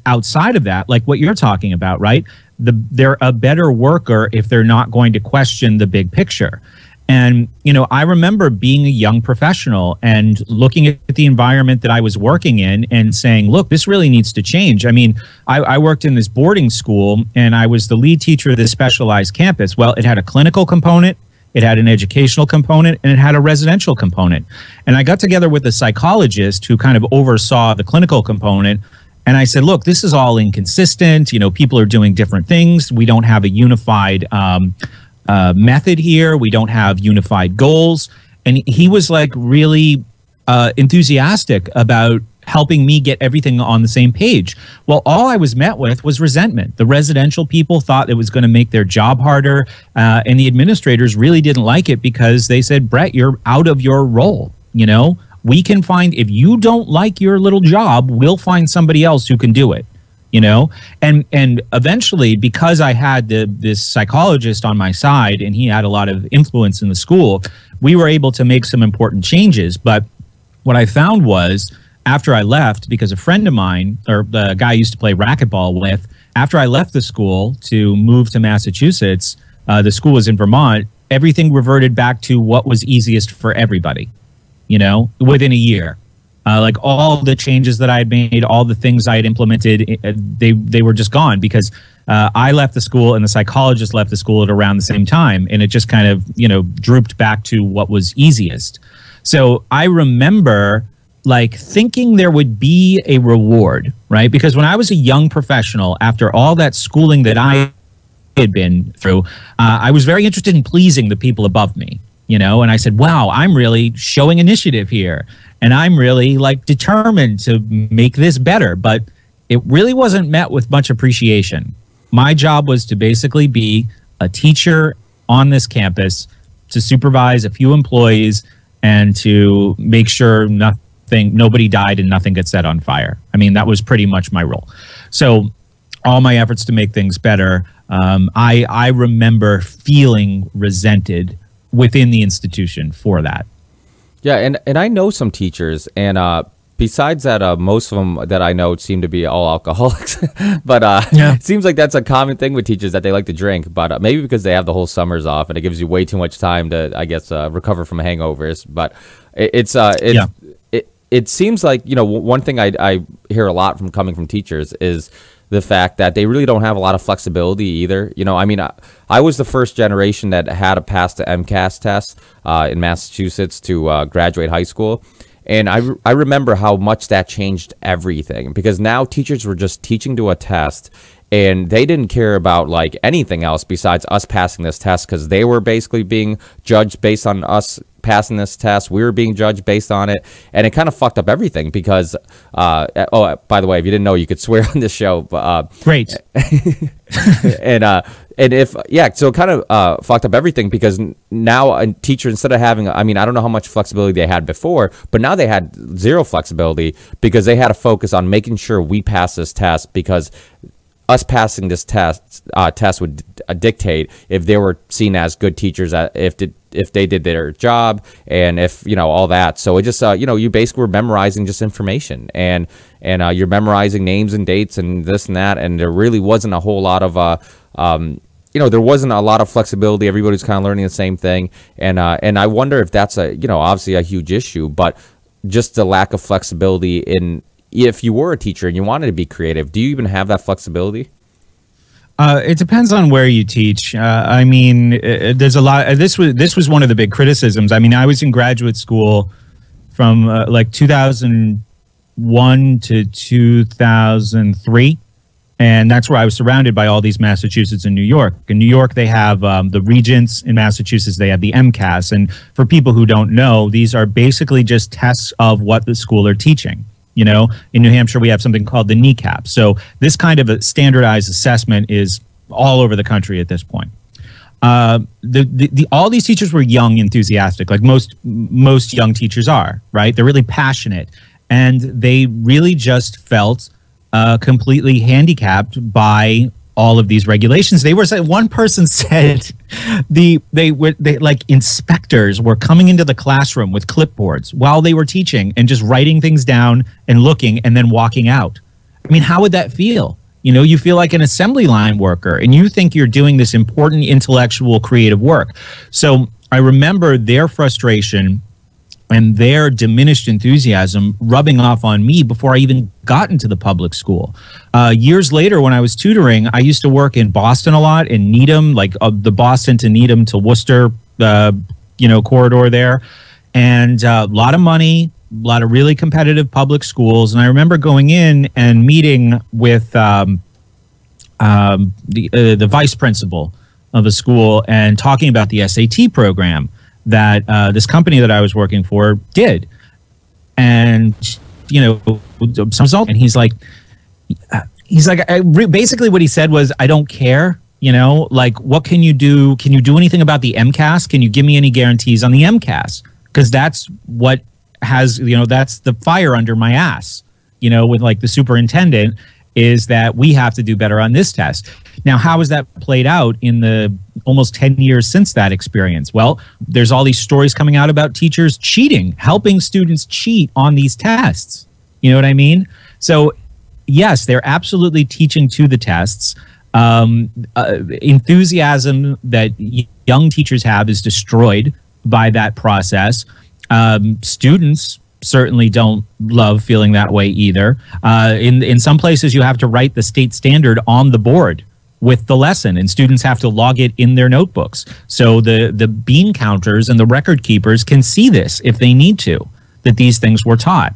outside of that, like what you're talking about, right? They're a better worker if they're not going to question the big picture. And, you know, I remember being a young professional and looking at the environment that I was working in and saying, look, this really needs to change. I mean, I worked in this boarding school and I was the lead teacher of this specialized campus. Well, it had a clinical component, it had an educational component, and it had a residential component. And I got together with a psychologist who kind of oversaw the clinical component. And I said, look, this is all inconsistent. You know, people are doing different things. We don't have a unified method here. We don't have unified goals. And he was like really enthusiastic about helping me get everything on the same page. Well, all I was met with was resentment. The residential people thought it was going to make their job harder. And the administrators really didn't like it because they said, Brett, you're out of your role, you know? We can find, if you don't like your little job, we'll find somebody else who can do it, you know? And eventually, because I had this psychologist on my side and he had a lot of influence in the school, we were able to make some important changes. But what I found was, after I left, because a friend of mine, or the guy I used to play racquetball with, after I left the school to move to Massachusetts, the school was in Vermont, everything reverted back to what was easiest for everybody. You know, within a year, like all the changes that I had made, all the things I had implemented, they were just gone because I left the school and the psychologist left the school at around the same time. And it just kind of, you know, drooped back to what was easiest. So I remember like thinking there would be a reward, right? Because when I was a young professional, after all that schooling that I had been through, I was very interested in pleasing the people above me. You know, and I said, wow, I'm really showing initiative here. And I'm really like determined to make this better. But it really wasn't met with much appreciation. My job was to basically be a teacher on this campus, to supervise a few employees and to make sure nobody died and nothing gets set on fire. I mean, that was pretty much my role. So all my efforts to make things better, I remember feeling resented within the institution for that. Yeah, and I know some teachers, and besides that, most of them that I know seem to be all alcoholics. But yeah. It seems like that's a common thing with teachers, that they like to drink. But maybe because they have the whole summers off, and it gives you way too much time to, I guess, recover from hangovers. But it seems like, you know, one thing I hear a lot from coming from teachers is the fact that they really don't have a lot of flexibility either. You know, I mean, I was the first generation that had to pass the MCAS test in Massachusetts to graduate high school. And I remember how much that changed everything, because now teachers were just teaching to a test, and they didn't care about like anything else besides us passing this test, because they were basically being judged based on us passing this test. We were being judged based on it, and it kind of fucked up everything because oh, by the way, if you didn't know, you could swear on this show, but great. And if, yeah, so it kind of fucked up everything, because now a teacher, instead of having, I mean, I don't know how much flexibility they had before, but now they had zero flexibility, because they had to focus on making sure we pass this test, because us passing this test would dictate if they were seen as good teachers, if they did their job, and if, you know, all that. So it just, you know, you basically were memorizing just information, and you're memorizing names and dates and this and that, and there really wasn't a whole lot of, you know, there wasn't a lot of flexibility. Everybody's kind of learning the same thing, and I wonder if that's you know, obviously a huge issue, but just the lack of flexibility in, if you were a teacher and you wanted to be creative, do you even have that flexibility? It depends on where you teach. I mean, there's a lot. This was one of the big criticisms. I mean, I was in graduate school from like 2001 to 2003. And that's where I was surrounded by all these Massachusetts and New York. In New York, they have the Regents. In Massachusetts, they have the MCAS. And for people who don't know, these are basically just tests of what the school are teaching. You know, in New Hampshire, we have something called the kneecap. So this kind of a standardized assessment is all over the country at this point. All these teachers were young, enthusiastic, like most young teachers are, right? They're really passionate. And they really just felt completely handicapped by all of these regulations. They were saying, one person said they like inspectors were coming into the classroom with clipboards while they were teaching and just writing things down and looking and then walking out. I mean, how would that feel? You know, you feel like an assembly line worker and you think you're doing this important intellectual creative work. So I remember their frustration and their diminished enthusiasm rubbing off on me before I even got into the public school. Years later, when I was tutoring, I used to work in Boston a lot, in Needham, like the Boston to Needham to Worcester, corridor there. And a lot of money, a lot of really competitive public schools. And I remember going in and meeting with the vice principal of a school and talking about the SAT program that this company that I was working for did. And, you know, some result, and he's like, basically what he said was, I don't care, you know, like, what can you do? Can you do anything about the MCAS? Can you give me any guarantees on the MCAS? Because that's what has, you know, that's the fire under my ass, you know, with like the superintendent, is that we have to do better on this test. Now, how has that played out in the almost 10 years since that experience? Well, there's all these stories coming out about teachers cheating, helping students cheat on these tests. You know what I mean? So, yes, they're absolutely teaching to the tests. Enthusiasm that young teachers have is destroyed by that process. Students certainly don't love feeling that way either. In some places, you have to write the state standard on the board with the lesson, and students have to log it in their notebooks. So the bean counters and the record keepers can see this if they need to, that these things were taught.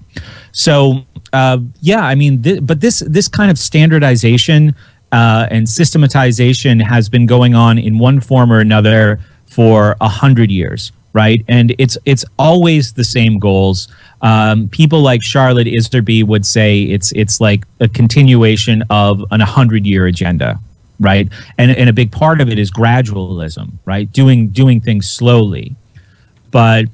So yeah, I mean, but this kind of standardization and systematization has been going on in one form or another for 100 years, right? And it's always the same goals. People like Charlotte Iserby would say it's like a continuation of an 100-year agenda, right? And a big part of it is gradualism, right? Doing things slowly. But,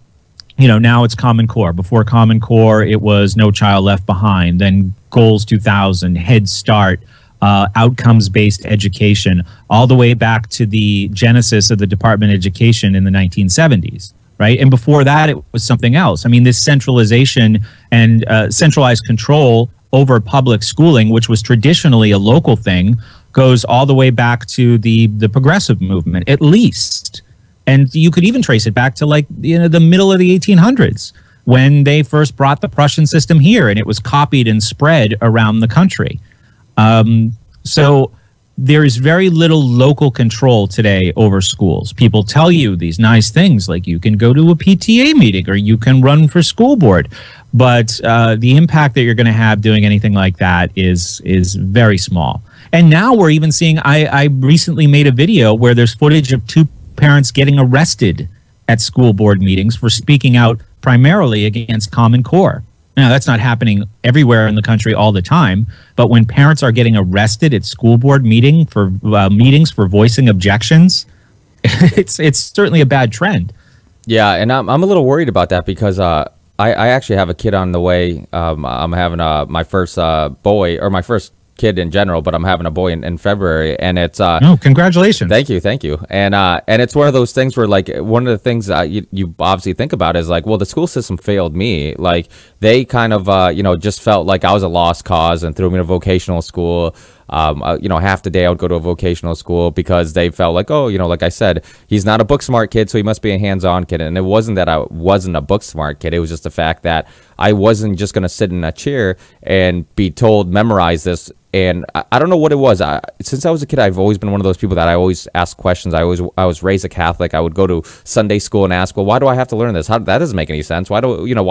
you know, now it's Common Core. Before Common Core, it was No Child Left Behind, then Goals 2000, Head Start, outcomes-based education, all the way back to the genesis of the Department of Education in the 1970s. Right. And before that, it was something else. I mean, this centralization and centralized control over public schooling, which was traditionally a local thing, goes all the way back to the progressive movement, at least. And you could even trace it back to, like, you know, the middle of the 1800s when they first brought the Prussian system here, and it was copied and spread around the country. So there is very little local control today over schools. People tell you these nice things, like you can go to a PTA meeting or you can run for school board, but the impact that you're going to have doing anything like that is very small. And now we're even seeing, I recently made a video where there's footage of two parents getting arrested at school board meetings for speaking out primarily against Common Core. Now, that's not happening everywhere in the country all the time, but when parents are getting arrested at school board meetings for voicing objections, it's certainly a bad trend. Yeah, and I'm a little worried about that because I actually have a kid on the way. I'm having my first boy, or my first kid in general, but I'm having a boy in February, and it's oh, congratulations. Thank you. And it's one of those things where, like, one of the things you obviously think about is like, well, the school system failed me. Like, they kind of just felt like I was a lost cause and threw me to vocational school. Half the day I would go to a vocational school because they felt like, oh, like I said, he's not a book smart kid, so he must be a hands-on kid. And it wasn't that I wasn't a book smart kid. It was just the fact that I wasn't just going to sit in a chair and be told, memorize this And I don't know what it was. Since I was a kid, I've always been one of those people that I always ask questions. I was raised a Catholic. I would go to Sunday school and ask, well, why do I have to learn this? That doesn't make any sense. Why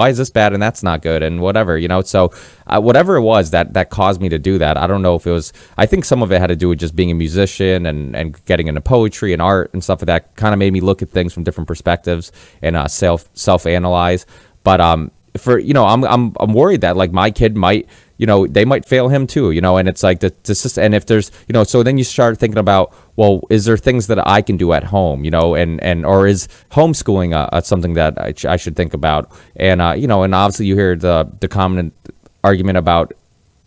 is this bad and that's not good and whatever, So whatever it was that caused me to do that, I don't know if it was, I think some of it had to do with just being a musician and getting into poetry and art and stuff like that. Kind of made me look at things from different perspectives and self-analyze. But I'm worried that like my kid might, they might fail him too, and it's like and if there's, so then you start thinking about, well, is there things that I can do at home, and or is homeschooling something that I should think about? And, and obviously you hear the common argument about,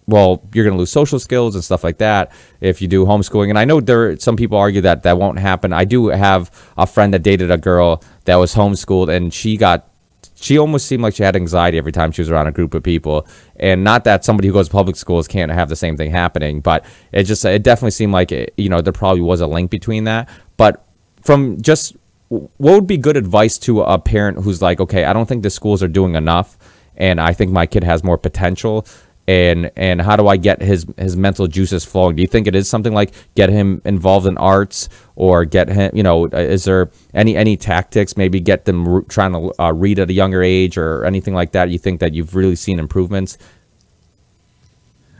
well, you're going to lose social skills and stuff like that if you do homeschooling. And I know some people argue that won't happen. I do have a friend that dated a girl that was homeschooled, and she almost seemed like she had anxiety every time she was around a group of people. And not that somebody who goes to public schools can't have the same thing happening, but it definitely seemed like, there probably was a link between that. But from just, what would be good advice to a parent who's like, okay, I don't think the schools are doing enough, and I think my kid has more potential, and how do I get his mental juices flowing? Do you think it is something like get him involved in arts, or get him, is there any tactics, maybe get them trying to read at a younger age or anything like that? You think that you've really seen improvements?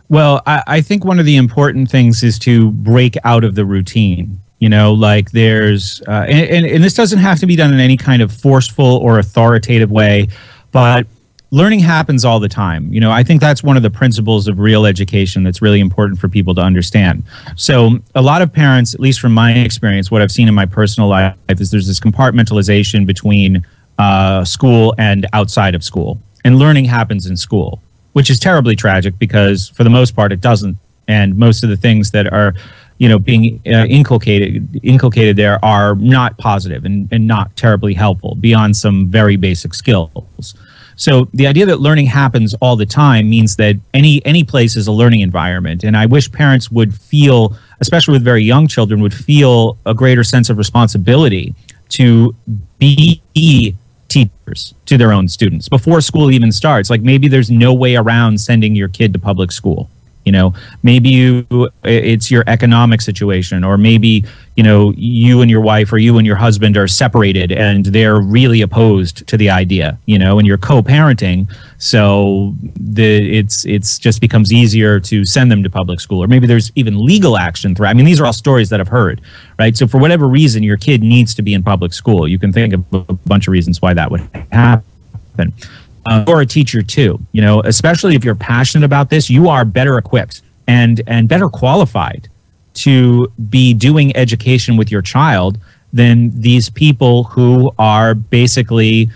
Well, I think one of the important things is to break out of the routine. Like there's, and this doesn't have to be done in any kind of forceful or authoritative way, but learning happens all the time. I think that's one of the principles of real education that's really important for people to understand. So a lot of parents, at least from my experience, what I've seen in my personal life is there's this compartmentalization between school and outside of school. And learning happens in school, which is terribly tragic because for the most part it doesn't. And most of the things that are being inculcated there are not positive and not terribly helpful beyond some very basic skills. So the idea that learning happens all the time means that any place is a learning environment. And I wish parents would feel, especially with very young children, would feel a greater sense of responsibility to be teachers to their own students before school even starts. Like maybe there's no way around sending your kid to public school. Maybe it's your economic situation, or maybe, you and your wife or you and your husband are separated and they're really opposed to the idea, and you're co-parenting. So it's just becomes easier to send them to public school, or maybe there's even legal action threat. I mean, these are all stories that I've heard, right? So for whatever reason, your kid needs to be in public school. You can think of a bunch of reasons why that would happen. Or a teacher too, especially if you're passionate about this, you are better equipped and better qualified to be doing education with your child than these people who are basically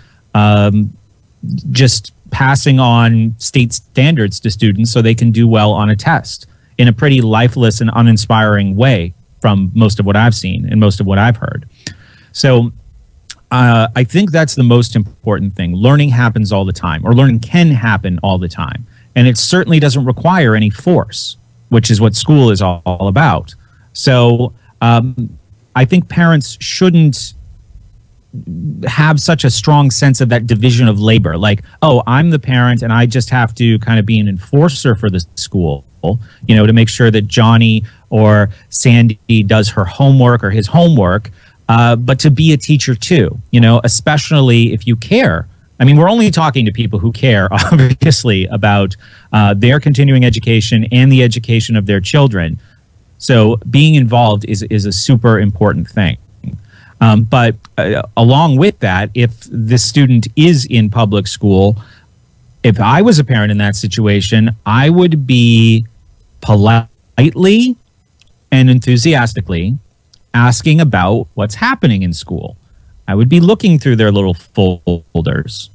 just passing on state standards to students so they can do well on a test in a pretty lifeless and uninspiring way from most of what I've seen and most of what I've heard. So I think that's the most important thing. Learning happens all the time, or learning can happen all the time. And it certainly doesn't require any force, which is what school is all about. So I think parents shouldn't have such a strong sense of that division of labor. Like, oh, I'm the parent and I just have to kind of be an enforcer for the school, to make sure that Johnny or Sandy does her homework or his homework. But to be a teacher too, especially if you care. I mean, we're only talking to people who care, obviously, about their continuing education and the education of their children. So being involved is a super important thing. But along with that, if the student is in public school, if I was a parent in that situation, I would be politely and enthusiastically asking about what's happening in school. I would be looking through their little folders,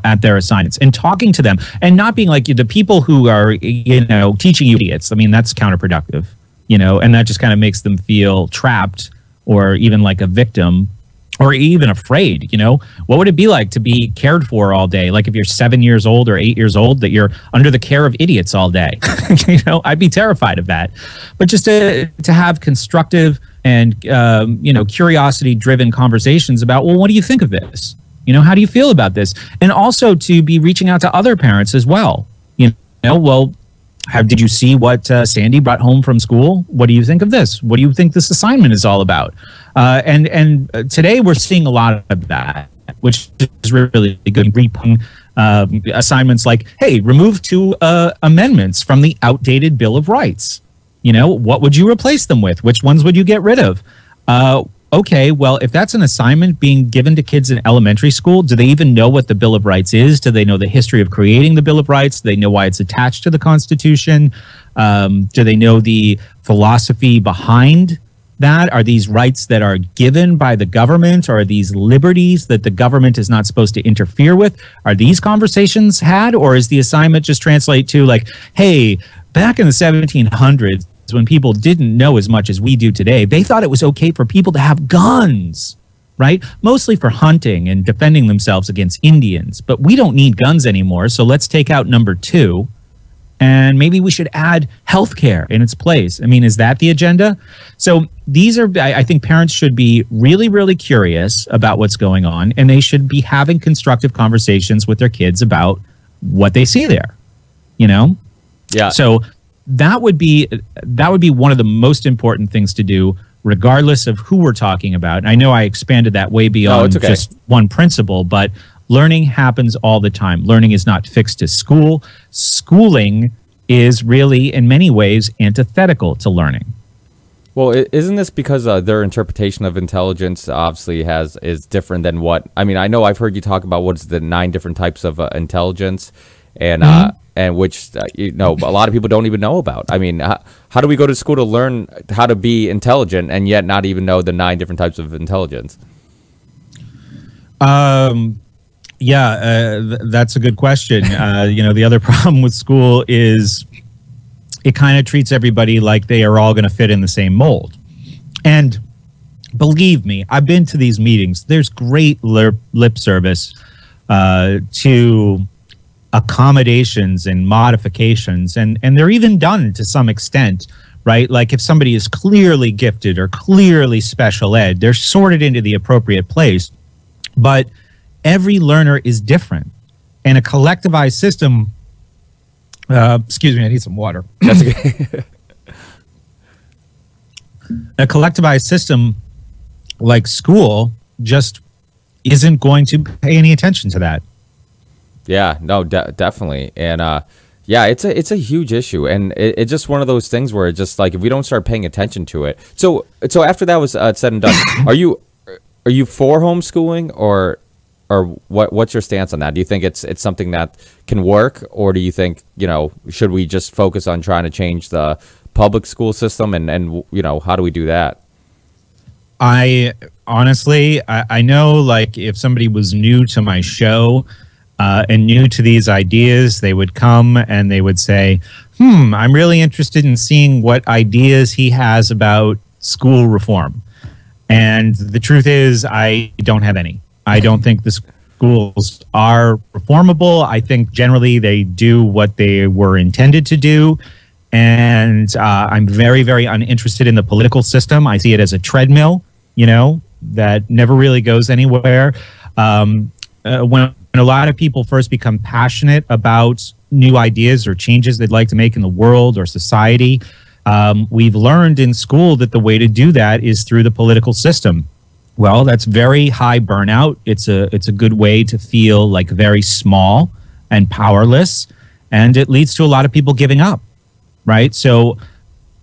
at their assignments and talking to them and not being like the people who are, teaching you idiots. I mean, that's counterproductive, and that just kind of makes them feel trapped or even like a victim or even afraid. What would it be like to be cared for all day? Like if you're 7 years old or 8 years old, that you're under the care of idiots all day. I'd be terrified of that. But just to have constructive and curiosity-driven conversations about, well, what do you think of this? How do you feel about this? And also to be reaching out to other parents as well. Well, did you see what Sandy brought home from school? What do you think of this? What do you think this assignment is all about? And today we're seeing a lot of that, which is really good. Assignments like, hey, remove 2 amendments from the outdated Bill of Rights. What would you replace them with? Which ones would you get rid of? Okay, well, if that's an assignment being given to kids in elementary school, do they even know what the Bill of Rights is? Do they know the history of creating the Bill of Rights? Do they know why it's attached to the Constitution? Do they know the philosophy behind that? Are these rights that are given by the government? Or are these liberties that the government is not supposed to interfere with? Are these conversations had? Or is the assignment just translate to like, hey, back in the 1700s, when people didn't know as much as we do today, they thought it was okay for people to have guns, right? Mostly for hunting and defending themselves against Indians. But we don't need guns anymore, so let's take out number 2. And maybe we should add healthcare in its place. I mean, is that the agenda? So these are, I think parents should be really, really curious about what's going on, and they should be having constructive conversations with their kids about what they see there, Yeah. So that would be one of the most important things to do, regardless of who we're talking about. And I know I expanded that way beyond just one principle, but learning happens all the time. Learning is not fixed to school. Schooling is really, in many ways, antithetical to learning. Well, isn't this because their interpretation of intelligence obviously is different than what? I mean, I know I've heard you talk about what's the 9 different types of intelligence, and which a lot of people don't even know about. I mean, how do we go to school to learn how to be intelligent and yet not even know the 9 different types of intelligence? That's a good question. The other problem with school is it kind of treats everybody like they are all going to fit in the same mold. And believe me, I've been to these meetings. There's great lip service to accommodations and modifications, and they're even done to some extent, right? Like if somebody is clearly gifted or clearly special ed, they're sorted into the appropriate place. But every learner is different, and a collectivized system, excuse me, I need some water. That's okay. A collectivized system like school just isn't going to pay any attention to that. Yeah, no, definitely. And it's a huge issue, and it's just one of those things where it's just like if we don't start paying attention to it. So after that was said and done, are you for homeschooling, or what's your stance on that? Do you think it's something that can work, or do you think should we just focus on trying to change the public school system, and how do we do that? I honestly know, like, if somebody was new to my show and new to these ideas, they would come and they would say, I'm really interested in seeing what ideas he has about school reform. And the truth is, I don't have any. I don't think the schools are reformable. I think generally they do what they were intended to do. And I'm very, very uninterested in the political system. I see it as a treadmill, that never really goes anywhere. When a lot of people first become passionate about new ideas or changes they'd like to make in the world or society, we've learned in school that the way to do that is through the political system. Well, that's very high burnout. It's a good way to feel like very small and powerless, and it leads to a lot of people giving up, right? So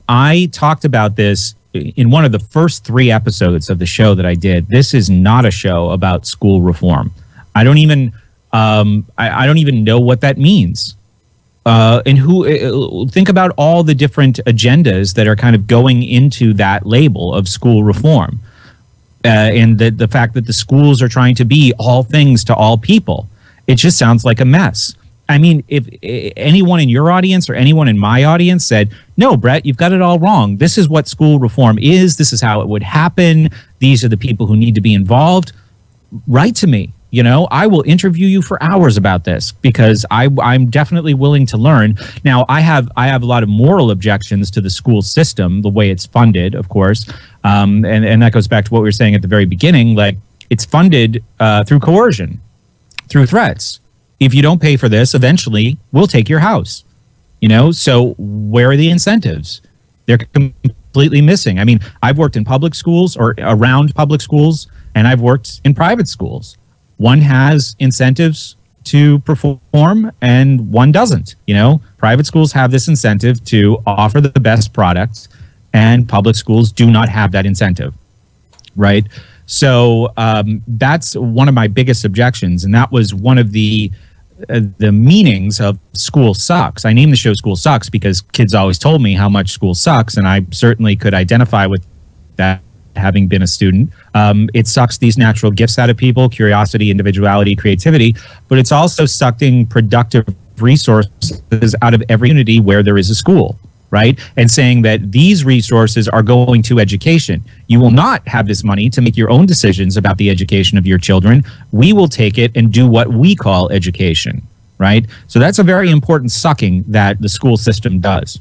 I talked about this in one of the first 3 episodes of the show that I did. This is not a show about school reform. I don't even know what that means. And think about all the different agendas that are kind of going into that label of school reform. And the fact that the schools are trying to be all things to all people. It just sounds like a mess. I mean, if anyone in your audience or anyone in my audience said, no, Brett, you've got it all wrong. This is what school reform is. This is how it would happen. These are the people who need to be involved. Write to me. I will interview you for hours about this, because I'm definitely willing to learn. Now, I have a lot of moral objections to the school system, the way it's funded, of course. And that goes back to what we were saying at the very beginning. Like, it's funded through coercion, through threats. If you don't pay for this, eventually we'll take your house. So where are the incentives? They're completely missing. I mean, I've worked in public schools or around public schools, and I've worked in private schools. One has incentives to perform and one doesn't. Private schools have this incentive to offer the best products, and public schools do not have that incentive, right? So that's one of my biggest objections, and that was one of the meanings of School Sucks. I named the show School Sucks because kids always told me how much school sucks, and I certainly could identify with that, having been a student. It sucks these natural gifts out of people: curiosity, individuality, creativity, but it's also sucking productive resources out of every community where there is a school, right? And saying that these resources are going to education. You will not have this money to make your own decisions about the education of your children. We will take it and do what we call education, right? So that's a very important sucking that the school system does.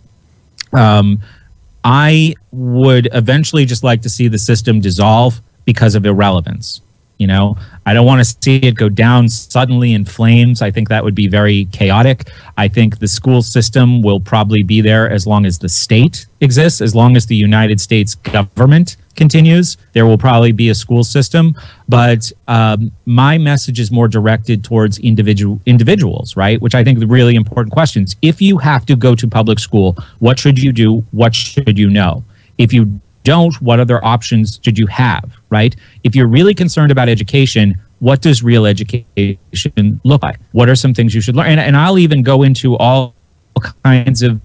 I would eventually just like to see the system dissolve because of irrelevance. I don't want to see it go down suddenly in flames. I think that would be very chaotic. I think the school system will probably be there as long as the state exists, as long as the United States government continues. There will probably be a school system, but my message is more directed towards individuals, right? Which I think are really important questions. If you have to go to public school, what should you do? What should you know? If you don't, what other options should you have, right? If you're really concerned about education, what does real education look like? What are some things you should learn? And I'll even go into all kinds of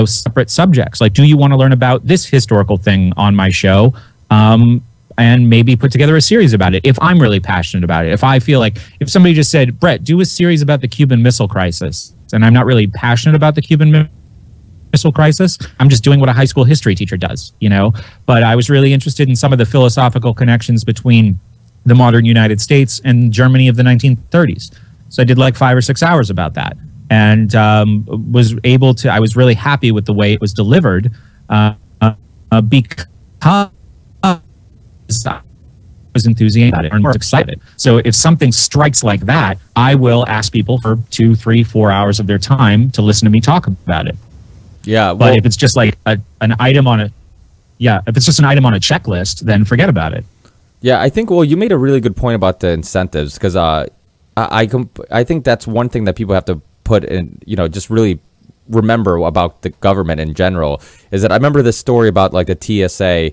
separate subjects. Like, do you want to learn about this historical thing on my show? And maybe put together a series about it if I'm really passionate about it. If I feel like, if somebody just said, Brett, do a series about the Cuban Missile Crisis, and I'm not really passionate about the Cuban Missile Crisis, I'm just doing what a high school history teacher does, But I was really interested in some of the philosophical connections between the modern United States and Germany of the 1930s. So I did like 5 or 6 hours about that, and I was really happy with the way it was delivered because I was enthusiastic about it and more excited. So if something strikes like that, I will ask people for 2, 3, 4 hours of their time to listen to me talk about it. Yeah, well, but if it's just like an item on if it's just an item on a checklist, then forget about it. Yeah, I think, well, you made a really good point about the incentives, because I think that's one thing that people have to put in, just really remember about the government in general, is that I remember this story about like the TSA,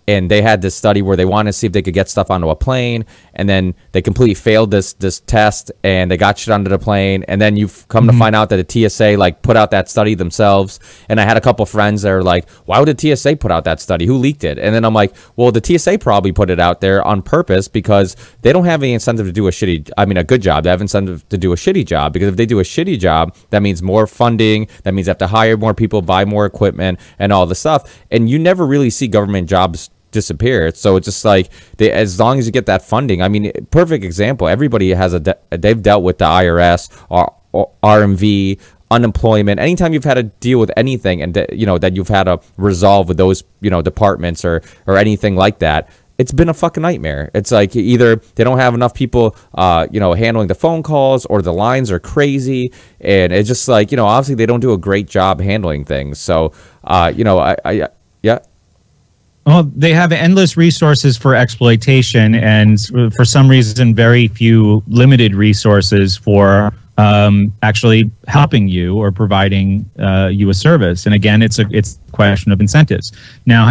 and they had this study where they wanted to see if they could get stuff onto a plane, and then they completely failed this test, and they got shit onto the plane, and then you've come to find out that the TSA put out that study themselves. And I had a couple friends that are like, why would the TSA put out that study? Who leaked it? And then I'm like, well, the TSA probably put it out there on purpose because they don't have any incentive to do a good job. They have incentive to do a shitty job, because if they do a shitty job, that means more funding, that means they have to hire more people, buy more equipment, and all the stuff. And you never really see government jobs disappear. So it's just like, as long as you get that funding. I mean, perfect example, everybody has they've dealt with the IRS or RMV, unemployment. Anytime you've had to deal with anything, and that you've had to resolve with those departments or anything like that, it's been a fucking nightmare. It's like either they don't have enough people handling the phone calls, or the lines are crazy, and it's just like, obviously they don't do a great job handling things. So yeah. Well, they have endless resources for exploitation, and for some reason, very few limited resources for actually helping you or providing you a service. And again, it's a question of incentives. Now,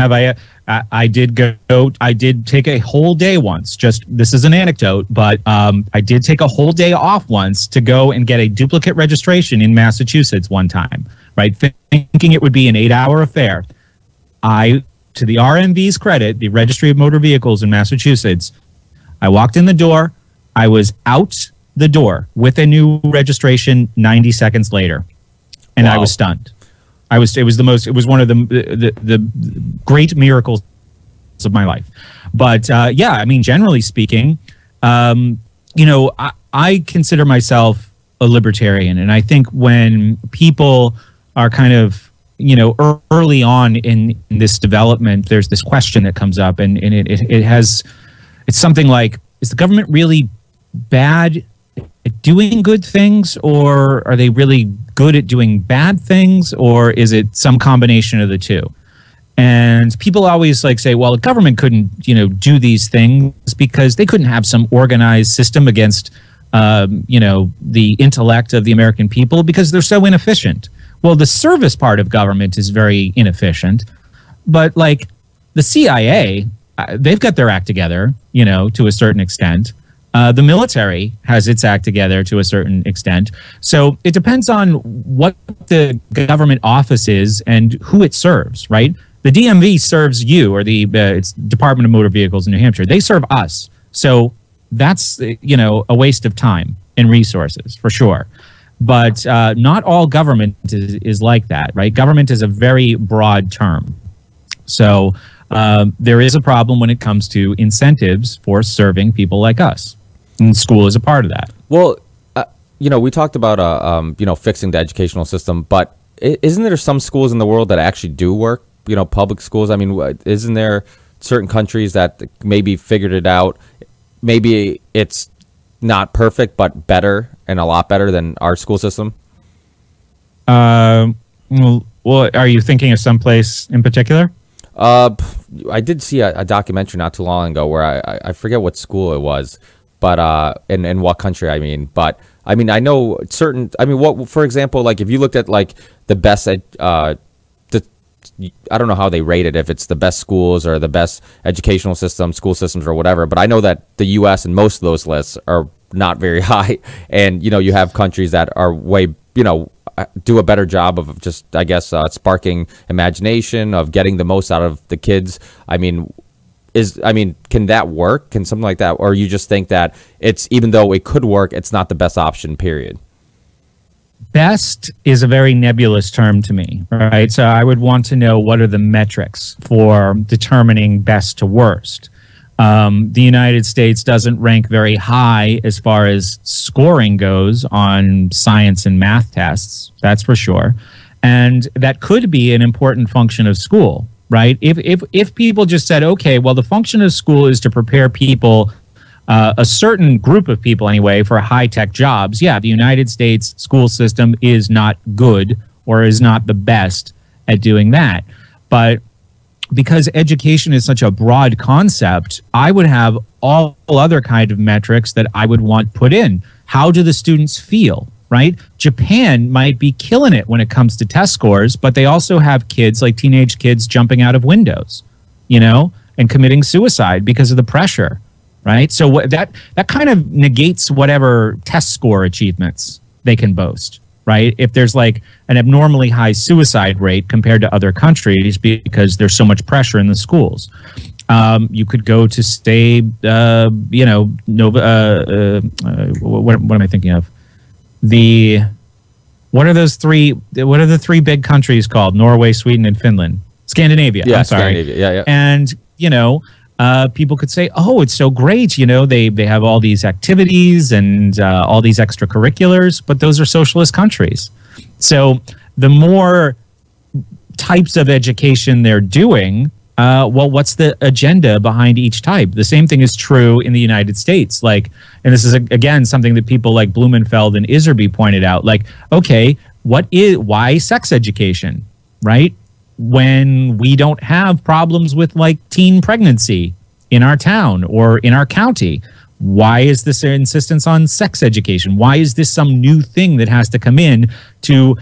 I did take a whole day once. This is an anecdote, but I did take a whole day off once to go and get a duplicate registration in Massachusetts one time, right? Thinking it would be an 8-hour affair. To the RMV's credit, the Registry of Motor Vehicles in Massachusetts, I walked in the door. I was out the door with a new registration 90 seconds later, and wow. I was stunned. It was one of the great miracles of my life. But yeah, I mean, generally speaking, I consider myself a libertarian, and I think when people are kind of early on in this development, there's this question that comes up, and it's something like, is the government really bad at doing good things, or are they really good at doing bad things, or is it some combination of the two? And people always like say, well, the government couldn't, do these things because they couldn't have some organized system against, the intellect of the American people because they're so inefficient. Well, the service part of government is very inefficient, but like the CIA, they've got their act together, to a certain extent. The military has its act together to a certain extent. So it depends on what the government office is and who it serves, right? The DMV serves you, or it's Department of Motor Vehicles in New Hampshire. They serve us. So that's, a waste of time and resources for sure. But not all government is like that, right? Government is a very broad term. So there is a problem when it comes to incentives for serving people like us. And school is a part of that. Well, we talked about, fixing the educational system, but isn't there some schools in the world that actually do work? Public schools. I mean, isn't there certain countries that maybe figured it out? Maybe it's not perfect, but better and a lot better than our school system. Well, are you thinking of some place in particular? I did see a documentary not too long ago where I forget what school it was, but and what country I mean. But I mean, I know certain. I mean, what, for example, like if you looked at like the best I don't know how they rate it, if it's the best schools or the best educational system, school systems or whatever. But I know that the U.S. and most of those lists are not very high. And, you have countries that are way, do a better job of just, I guess, sparking imagination, of getting the most out of the kids. I mean, can that work? Can something like that? Or you just think that it's, even though it could work, it's not the best option, period? Best is a very nebulous term to me, right? So I would want to know, what are the metrics for determining best to worst? The United States doesn't rank very high as far as scoring goes on science and math tests, that's for sure. And that could be an important function of school, right? If people just said, okay, well, the function of school is to prepare people, a certain group of people anyway, for high-tech jobs, yeah, the United States school system is not good or is not the best at doing that. But because education is such a broad concept, I would have all other kind of metrics that I would want put in. How do the students feel, right? Japan might be killing it when it comes to test scores, but they also have kids, like teenage kids, jumping out of windows, and committing suicide because of the pressure. Right. So that kind of negates whatever test score achievements they can boast. Right. If there's like an abnormally high suicide rate compared to other countries because there's so much pressure in the schools. You could go to stay, Nova. What am I thinking of? What are the three big countries called? Norway, Sweden, and Finland. Scandinavia. Yeah, I'm sorry. Scandinavia. Yeah. And, people could say, oh, it's so great. They have all these activities and all these extracurriculars, but those are socialist countries. So the more types of education they're doing, what's the agenda behind each type? The same thing is true in the United States. And this is, again, something that people like Blumenfeld and Iserby pointed out. Okay, why sex education, right? When we don't have problems with teen pregnancy in our town or in our county, why is this an insistence on sex education? Why is this some new thing that has to come in to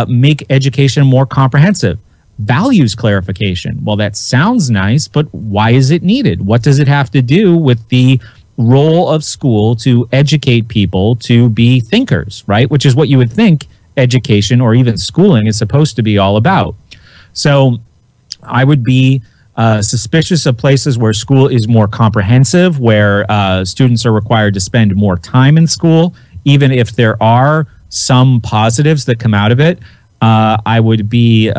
make education more comprehensive? Values clarification. Well, that sounds nice, but why is it needed? What does it have to do with the role of school to educate people to be thinkers, right? Which is what you would think education or even schooling is supposed to be all about. So I would be suspicious of places where school is more comprehensive, where students are required to spend more time in school, even if there are some positives that come out of it. I would be,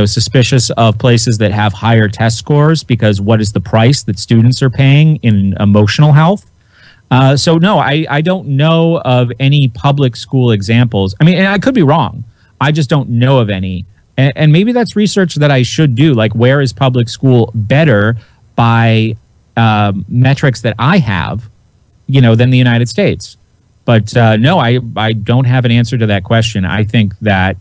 suspicious of places that have higher test scores, because what is the price that students are paying in emotional health? So no, I don't know of any public school examples. I mean, and I could be wrong. I just don't know of any. And maybe that's research that I should do. Where is public school better by metrics that I have, than the United States? But no, I don't have an answer to that question. I think that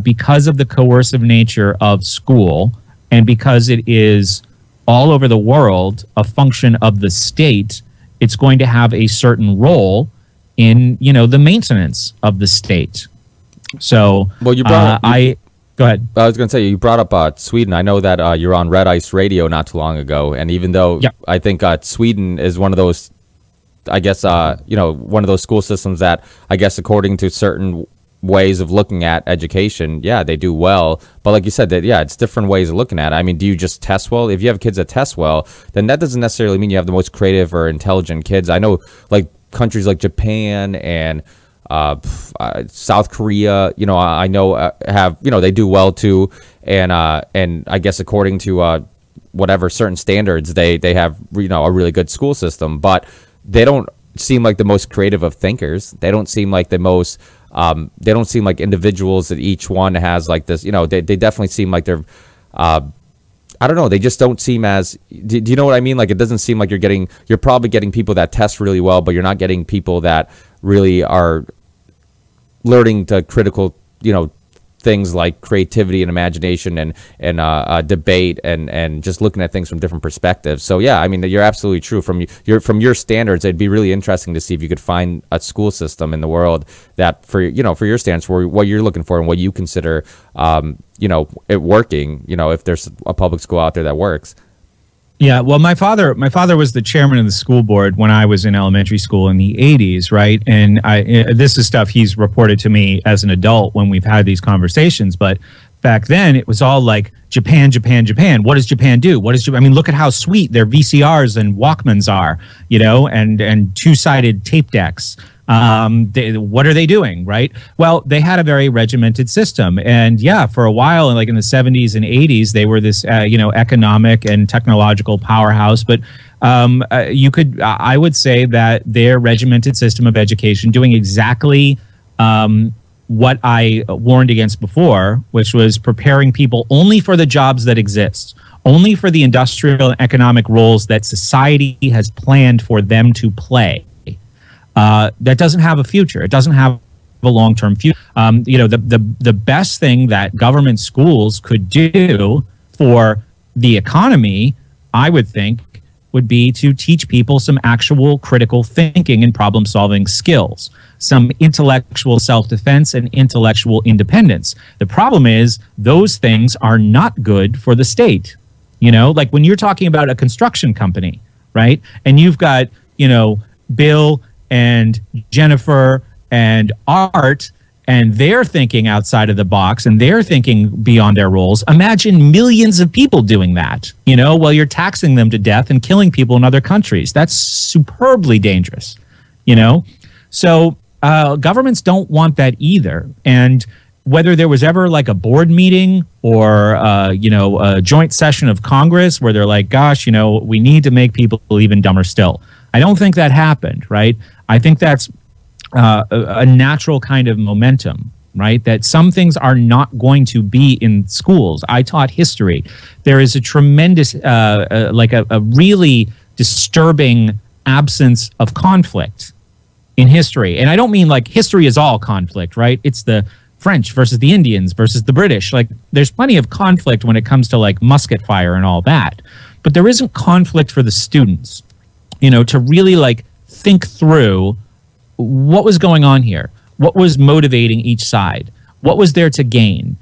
because of the coercive nature of school, and because it is all over the world a function of the state, it's going to have a certain role in, you know, the maintenance of the state. So, well, you brought go ahead. I was going to say, you brought up Sweden. I know that you're on Red Ice Radio not too long ago, and even though I think Sweden is one of those, I guess, you know, one of those school systems that, I guess, according to certain ways of looking at education, yeah, they do well. But like you said, that it's different ways of looking at it. I mean, do you just test well? If you have kids that test well, then that doesn't necessarily mean you have the most creative or intelligent kids. I know, like, countries like Japan and South Korea, you know, I know have, you know, they do well too, and I guess according to whatever certain standards, they have, you know, a really good school system, but they don't seem like the most creative of thinkers. They don't seem like the most they don't seem like individuals that each one has like this, you know, they definitely seem like they're I don't know, they just don't seem as, do you know what I mean? Like, it doesn't seem like you're probably getting people that test really well, but you're not getting people that really are learning to critical, you know, things like creativity and imagination and debate and just looking at things from different perspectives. So yeah, I mean, you're absolutely true. From your standards, it'd be really interesting to see if you could find a school system in the world that, for, you know, for your standards, for what you're looking for and what you consider, you know, it working. You know, if there's a public school out there that works. Yeah, well, my father was the chairman of the school board when I was in elementary school in the 80s, right? And this is stuff he's reported to me as an adult when we've had these conversations. But back then, it was all like, Japan, Japan, Japan. What does Japan do? I mean, look at how sweet their VCRs and Walkmans are, you know, and two-sided tape decks. What are they doing, right? Well, they had a very regimented system, and yeah, for a while, like in the 70s and 80s, they were this, you know, economic and technological powerhouse. But I would say that their regimented system of education, doing exactly what I warned against before, which was preparing people only for the jobs that exist, only for the industrial and economic roles that society has planned for them to play. That doesn't have a future. It doesn't have a long-term future. You know, the best thing that government schools could do for the economy, I would think, would be to teach people some actual critical thinking and problem-solving skills, some intellectual self-defense and intellectual independence. The problem is those things are not good for the state. You know, like when you're talking about a construction company, right? And you've got, you know, Bill and Jennifer and Art, and they're thinking outside of the box and they're thinking beyond their roles. Imagine millions of people doing that, you know, while you're taxing them to death and killing people in other countries. That's superbly dangerous, you know? So governments don't want that either. And whether there was ever like a board meeting or, you know, a joint session of Congress where they're like, gosh, you know, we need to make people even dumber still. I don't think that happened, right? I think that's a natural kind of momentum, right? That some things are not going to be in schools. I taught history. There is a tremendous, like a really disturbing absence of conflict in history. And I don't mean like history is all conflict, right? It's the French versus the Indians versus the British. Like there's plenty of conflict when it comes to like musket fire and all that. But there isn't conflict for the students, you know, to really like think through what was going on here, what was motivating each side, what was there to gain,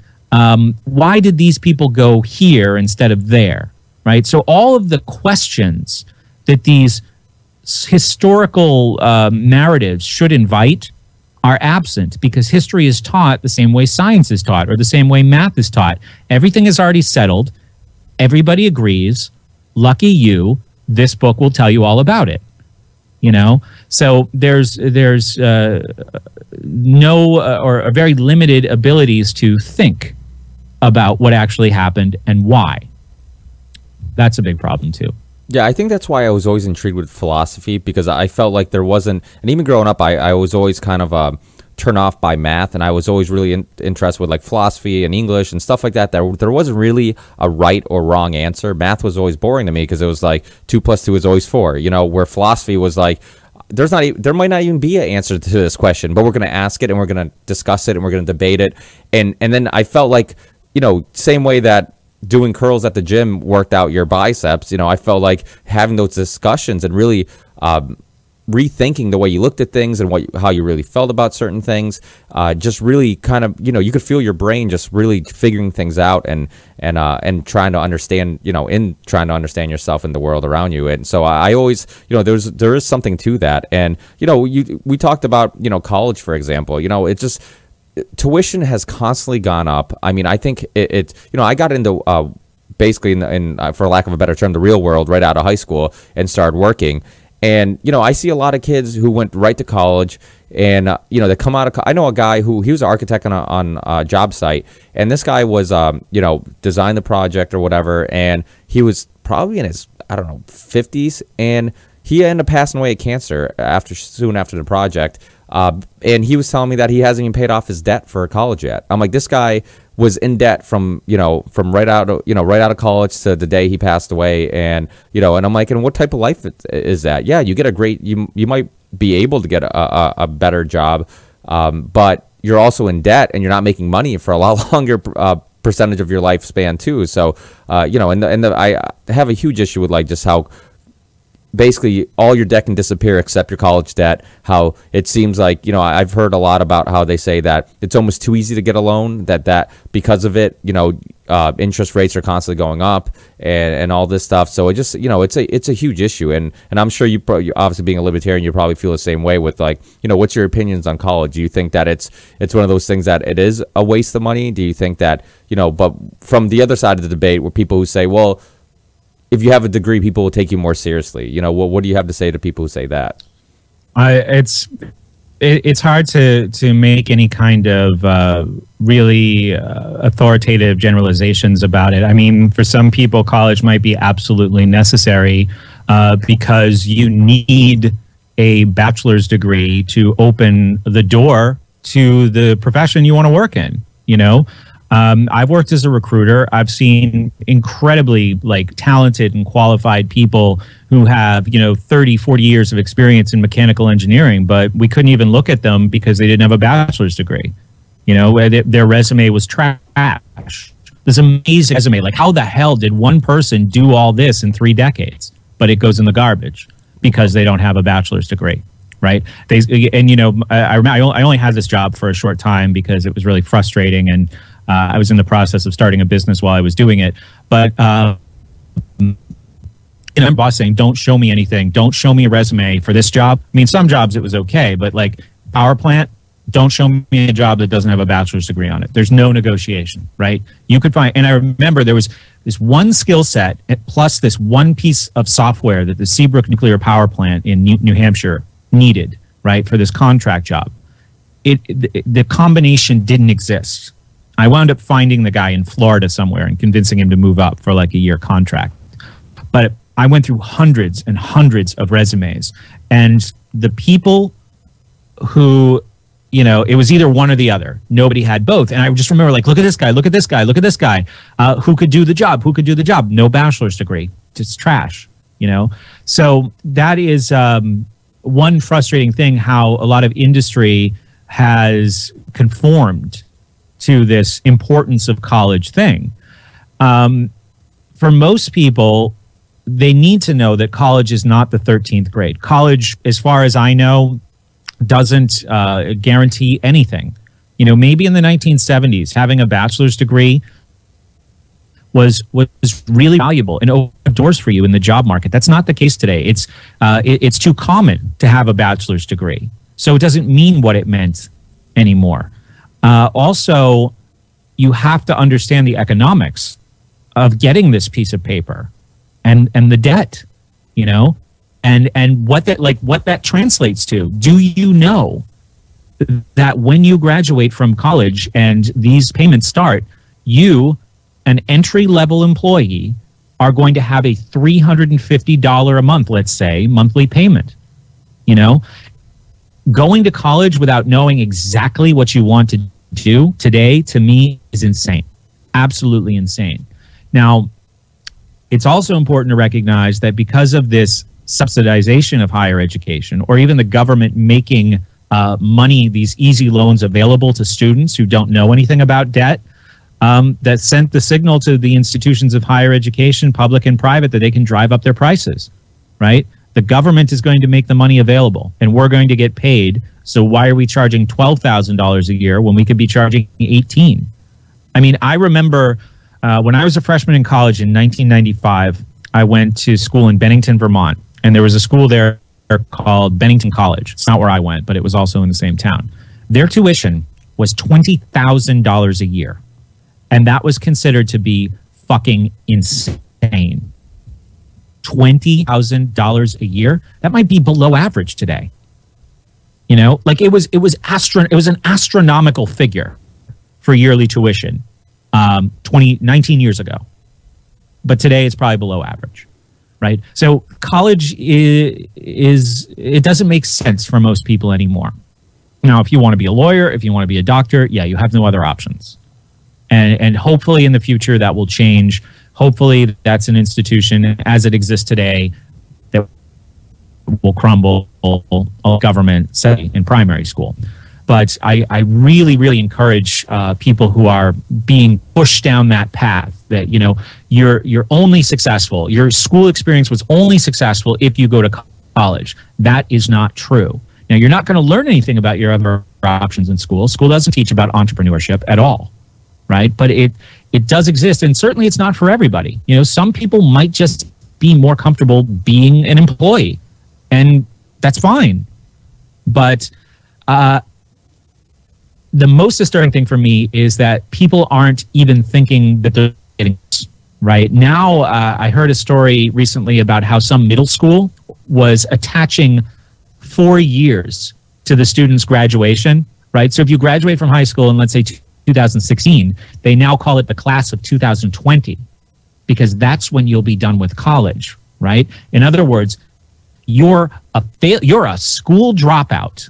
why did these people go here instead of there, right? So all of the questions that these historical narratives should invite are absent because history is taught the same way science is taught or the same way math is taught. Everything is already settled. Everybody agrees. Lucky you, this book will tell you all about it. You know, so there's no or very limited abilities to think about what actually happened and why. That's a big problem too. Yeah, I think that's why I was always intrigued with philosophy, because I felt like there wasn't, and even growing up, I was always kind of turned off by math, and I was always really interested with like philosophy and English and stuff like that. There wasn't really a right or wrong answer. Math was always boring to me because it was like 2 + 2 is always 4, you know, where philosophy was like, there might not even be an answer to this question, but we're going to ask it and we're going to discuss it and we're going to debate it. And then I felt like, same way that doing curls at the gym worked out your biceps, I felt like having those discussions and really rethinking the way you looked at things and how you really felt about certain things, just really kind of, you could feel your brain just really figuring things out and trying to understand, in trying to understand yourself and the world around you. And so I always, there is something to that. And, we talked about, college, for example, it just, tuition has constantly gone up. I mean, I think I got into, basically in for lack of a better term, the real world right out of high school and started working. And, I see a lot of kids who went right to college and, they come out of, I know a guy he was an architect on a job site, and this guy was, designed the project or whatever. And he was probably in his, 50s, and he ended up passing away of cancer soon after the project. And he was telling me that he hasn't even paid off his debt for college yet. I'm like, this guy was in debt from right out of college to the day he passed away. And, and I'm like, and what type of life is that? Yeah, you get you might be able to get a better job, but you're also in debt and you're not making money for a lot longer percentage of your lifespan too. So, I have a huge issue with like just how basically all your debt can disappear except your college debt. How it seems like, I've heard a lot about how they say that it's almost too easy to get a loan, that because of it, interest rates are constantly going up and all this stuff. So it just, it's a huge issue. And I'm sure you obviously being a libertarian, you probably feel the same way with like, what's your opinions on college? Do you think that it's one of those things that it is a waste of money? Do you think that, but from the other side of the debate where people who say, well, if you have a degree, people will take you more seriously. What do you have to say to people who say that? It's hard to make any kind of really authoritative generalizations about it. I mean, for some people, college might be absolutely necessary because you need a bachelor's degree to open the door to the profession you want to work in, I've worked as a recruiter. I've seen incredibly talented and qualified people who have, 30, 40 years of experience in mechanical engineering, but we couldn't even look at them because they didn't have a bachelor's degree. Their resume was trash. This amazing resume. Like, how the hell did one person do all this in 3 decades? But it goes in the garbage because they don't have a bachelor's degree. Right. I only had this job for a short time because it was really frustrating, and I was in the process of starting a business while I was doing it. But my boss saying, don't show me anything. Don't show me a resume for this job. I mean, some jobs it was okay, but like power plant, don't show me a job that doesn't have a bachelor's degree on it. There's no negotiation, right? You could find, and I remember there was this one skill set plus this one piece of software that the Seabrook Nuclear Power Plant in New Hampshire needed, right, for this contract job. The combination didn't exist. I wound up finding the guy in Florida somewhere and convincing him to move up for like a year contract. But I went through hundreds and hundreds of resumes, and the people who, it was either one or the other. Nobody had both. And I just remember like, look at this guy, look at this guy, look at this guy. Who could do the job? No bachelor's degree. Just trash, So that is one frustrating thing, how a lot of industry has conformed to this importance of college thing. For most people, they need to know that college is not the 13th grade. College, as far as I know, doesn't guarantee anything. Maybe in the 1970s, having a bachelor's degree was really valuable and opened doors for you in the job market. That's not the case today. It's too common to have a bachelor's degree, so it doesn't mean what it meant anymore. Also, you have to understand the economics of getting this piece of paper and the debt, and what that translates to. Do you know that when you graduate from college and these payments start, you, an entry-level employee, are going to have a $350 a month, let's say, monthly payment? Going to college without knowing exactly what you want to do today, to me, is insane. Absolutely insane. Now, it's also important to recognize that because of this subsidization of higher education, or even the government making money, these easy loans available to students who don't know anything about debt, that sent the signal to the institutions of higher education, public and private, that they can drive up their prices, right? The government is going to make the money available, and we're going to get paid. So why are we charging $12,000 a year when we could be charging $18,000? I mean, I remember when I was a freshman in college in 1995, I went to school in Bennington, Vermont, and there was a school there called Bennington College. It's not where I went, but it was also in the same town. Their tuition was $20,000 a year, and that was considered to be fucking insane. $20,000 a year, that might be below average today. You know, like it was an astronomical figure for yearly tuition 19 years ago. But today it's probably below average, right? So college it doesn't make sense for most people anymore. Now, if you want to be a lawyer, if you want to be a doctor, yeah, you have no other options. And hopefully in the future that will change. Hopefully that's an institution as it exists today that will crumble all government, say, in primary school. But I really, really encourage people who are being pushed down that path that, you know, you're only successful. Your school experience was only successful if you go to college. That is not true. Now, you're not going to learn anything about your other options in school. School doesn't teach about entrepreneurship at all, right? But it does exist, and certainly it's not for everybody. You know, some people might just be more comfortable being an employee, and that's fine. But the most disturbing thing for me is that people aren't even thinking that they're getting right. Now, I heard a story recently about how some middle school was attaching 4 years to the student's graduation, right? So if you graduate from high school in, let's say, 2016, they now call it the class of 2020 because that's when you'll be done with college, right? In other words, you're a school dropout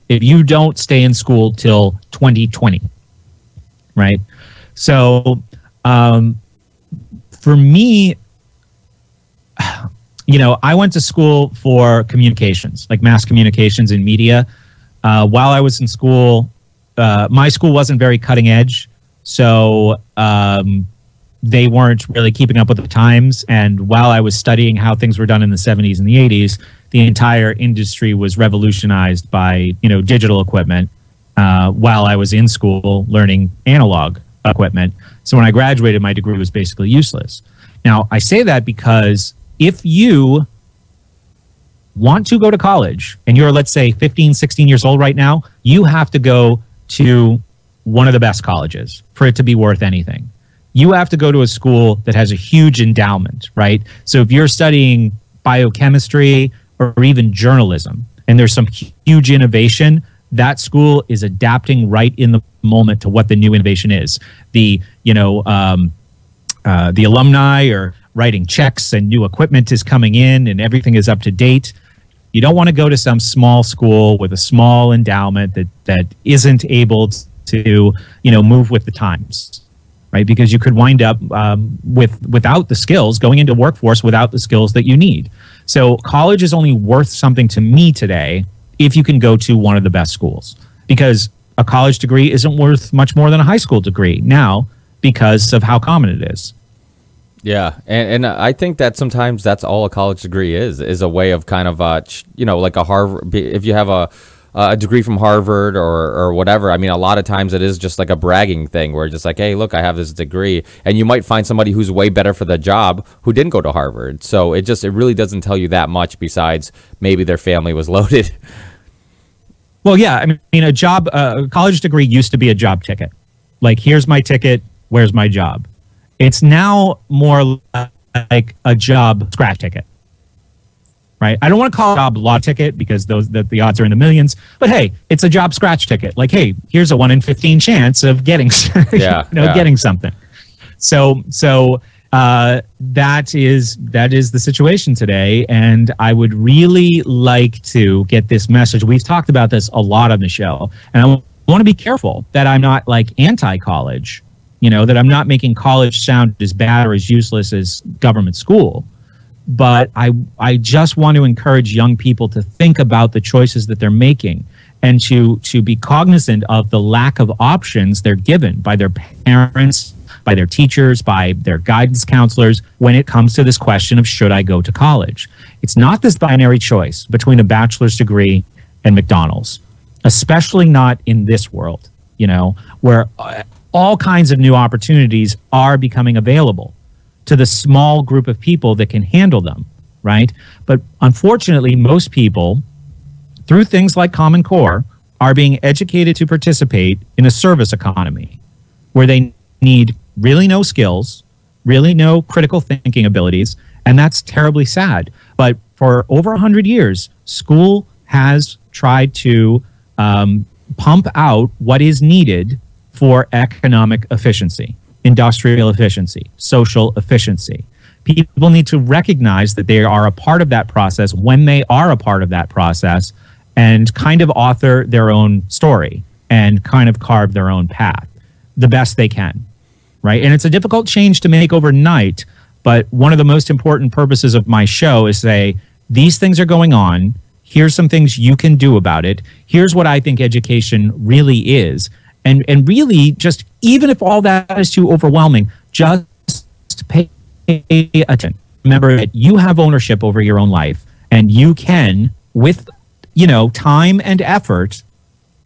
if you don't stay in school till 2020, right? So for me, you know, I went to school for communications, like mass communications and media. While I was in school, my school wasn't very cutting edge, so they weren't really keeping up with the times. And while I was studying how things were done in the 70s and the 80s, the entire industry was revolutionized by, you know, digital equipment, while I was in school learning analog equipment. So when I graduated, my degree was basically useless. Now, I say that because if you want to go to college and you're, let's say, 15, 16 years old right now, you have to go to one of the best colleges for it to be worth anything. You have to go to a school that has a huge endowment, right? So if you're studying biochemistry or even journalism, and there's some huge innovation, that school is adapting right in the moment to what the new innovation is. The alumni are writing checks and new equipment is coming in and everything is up to date. You don't want to go to some small school with a small endowment that isn't able to, you know, move with the times, right? Because you could wind up without the skills, going into workforce without the skills that you need. So college is only worth something to me today if you can go to one of the best schools, because a college degree isn't worth much more than a high school degree now because of how common it is. Yeah, and I think that sometimes that's all a college degree is a way of kind of, you know, like a Harvard, if you have a degree from Harvard or whatever. I mean, a lot of times it is just like a bragging thing where just like, hey, look, I have this degree. And you might find somebody who's way better for the job who didn't go to Harvard. So it really doesn't tell you that much besides maybe their family was loaded. Well, yeah, I mean, a college degree used to be a job ticket. Like, here's my ticket, where's my job? It's now more like a job scratch ticket, right? I don't want to call it a job law ticket because the odds are in the millions, but hey, it's a job scratch ticket. Like, hey, here's a 1 in 15 chance of getting, getting something. So that is the situation today, and I would really like to get this message. We've talked about this a lot on the show, and I want to be careful that I'm not like anti-college. You know, that I'm not making college sound as bad or as useless as government school. but I just want to encourage young people to think about the choices that they're making, and to be cognizant of the lack of options they're given by their parents, by their teachers, by their guidance counselors when it comes to this question of should I go to college. It's not this binary choice between a bachelor's degree and McDonald's, especially not in this world, you know, where all kinds of new opportunities are becoming available to the small group of people that can handle them, right? But unfortunately, most people, through things like Common Core, are being educated to participate in a service economy where they need really no skills, really no critical thinking abilities, and that's terribly sad. But for over 100 years, school has tried to pump out what is needed for economic efficiency, industrial efficiency, social efficiency. People need to recognize that they are a part of that process when they are a part of that process, and kind of author their own story and kind of carve their own path the best they can, right? And it's a difficult change to make overnight, but one of the most important purposes of my show is say, these things are going on. Here's some things you can do about it. Here's what I think education really is. And really, just even if all that is too overwhelming, just pay attention. Remember that you have ownership over your own life, and you can, with time and effort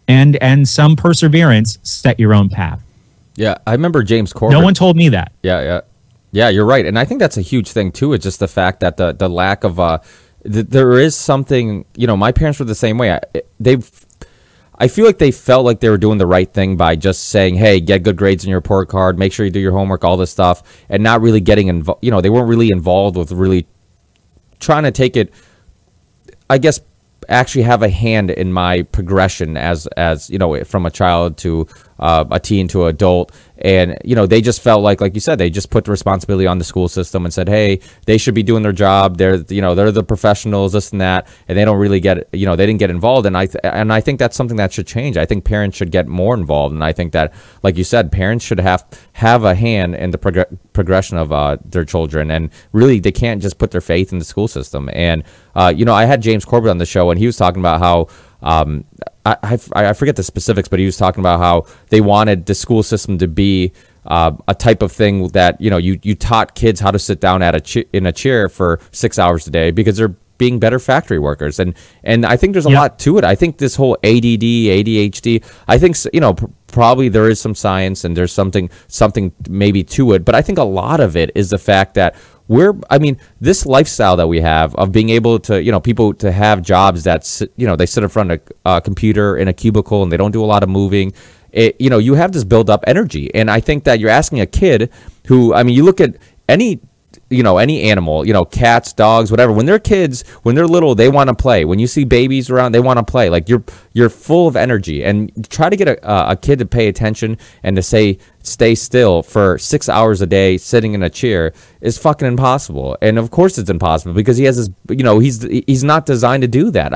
and some perseverance, set your own path. Yeah, I remember James Corbett. No one told me that. Yeah, you're right. And I think that's a huge thing, too. It's just the fact that the lack of there is something, my parents were the same way. I feel like they felt like they were doing the right thing by just saying, hey, get good grades in your report card, make sure you do your homework, all this stuff, and not really getting involved. They weren't really involved with really trying to take it, I guess, actually have a hand in my progression as from a child to a teen to adult. And they just felt like you said, they just put the responsibility on the school system and said, hey, they should be doing their job, they're the professionals, this and that, and they don't really get they didn't get involved. And I think that's something that should change. I think parents should get more involved, and I think that, like you said, parents should have a hand in the progression of their children, and really they can't just put their faith in the school system. And I had James Corbett on the show, and he was talking about how I forget the specifics, but he was talking about how they wanted the school system to be a type of thing that you taught kids how to sit down in a chair for 6 hours a day because they're being better factory workers. And I think there's a lot to it. I think this whole ADD, ADHD, I think probably there is some science and there's something maybe to it, but I think a lot of it is the fact that this lifestyle that we have of being able to, people to have jobs that, they sit in front of a computer in a cubicle and they don't do a lot of moving. You have this build up energy. And I think that you're asking a kid who, you look at any animal, cats, dogs, whatever, when they're kids, when they're little, they want to play. When you see babies around, they want to play. Like you're full of energy, and try to get a kid to pay attention and to stay still for 6 hours a day sitting in a chair is fucking impossible. And of course it's impossible because he has this, he's not designed to do that.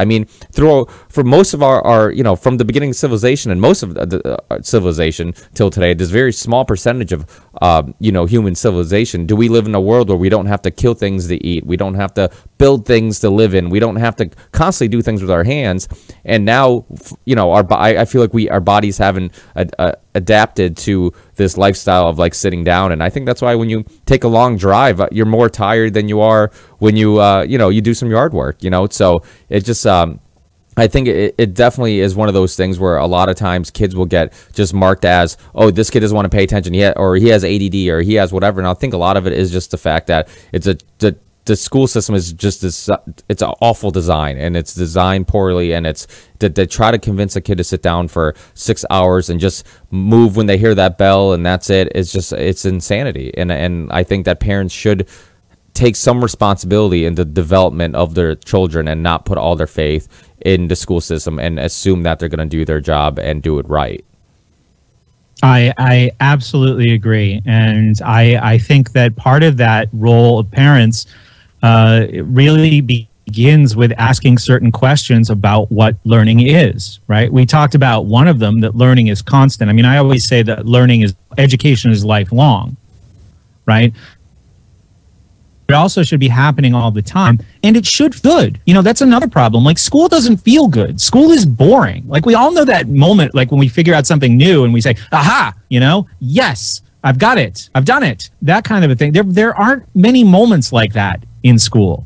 For most of our from the beginning of civilization and most of the civilization till today, this very small percentage of human civilization, do we live in a world where we don't have to kill things to eat, we don't have to build things to live in, we don't have to constantly do things with our hands. And now I feel like our bodies haven't adapted to this lifestyle of sitting down. And I think that's why when you take a long drive, you're more tired than you are when you you do some yard work, so it just I think it definitely is one of those things where a lot of times kids will get just marked as, oh, this kid doesn't want to pay attention, or he has ADD, or he has whatever. And I think a lot of it is just the fact that the school system is just this, it's an awful design, and it's designed poorly, and it's they try to convince a kid to sit down for 6 hours and just move when they hear that bell and that's it. It's insanity. And I think that parents should take some responsibility in the development of their children and not put all their faith in the school system and assume that they're going to do their job and do it right. I absolutely agree. And I think that part of that role of parents really begins with asking certain questions about what learning is, right? We talked about one of them, that learning is constant. I always say that education is lifelong, right? it also should be happening all the time. And it should feel good. You know, that's another problem. Like, school doesn't feel good. School is boring. Like, we all know that moment, like when we figure out something new and we say, aha, you know, yes, I've got it. I've done it. That kind of a thing. There aren't many moments like that in school,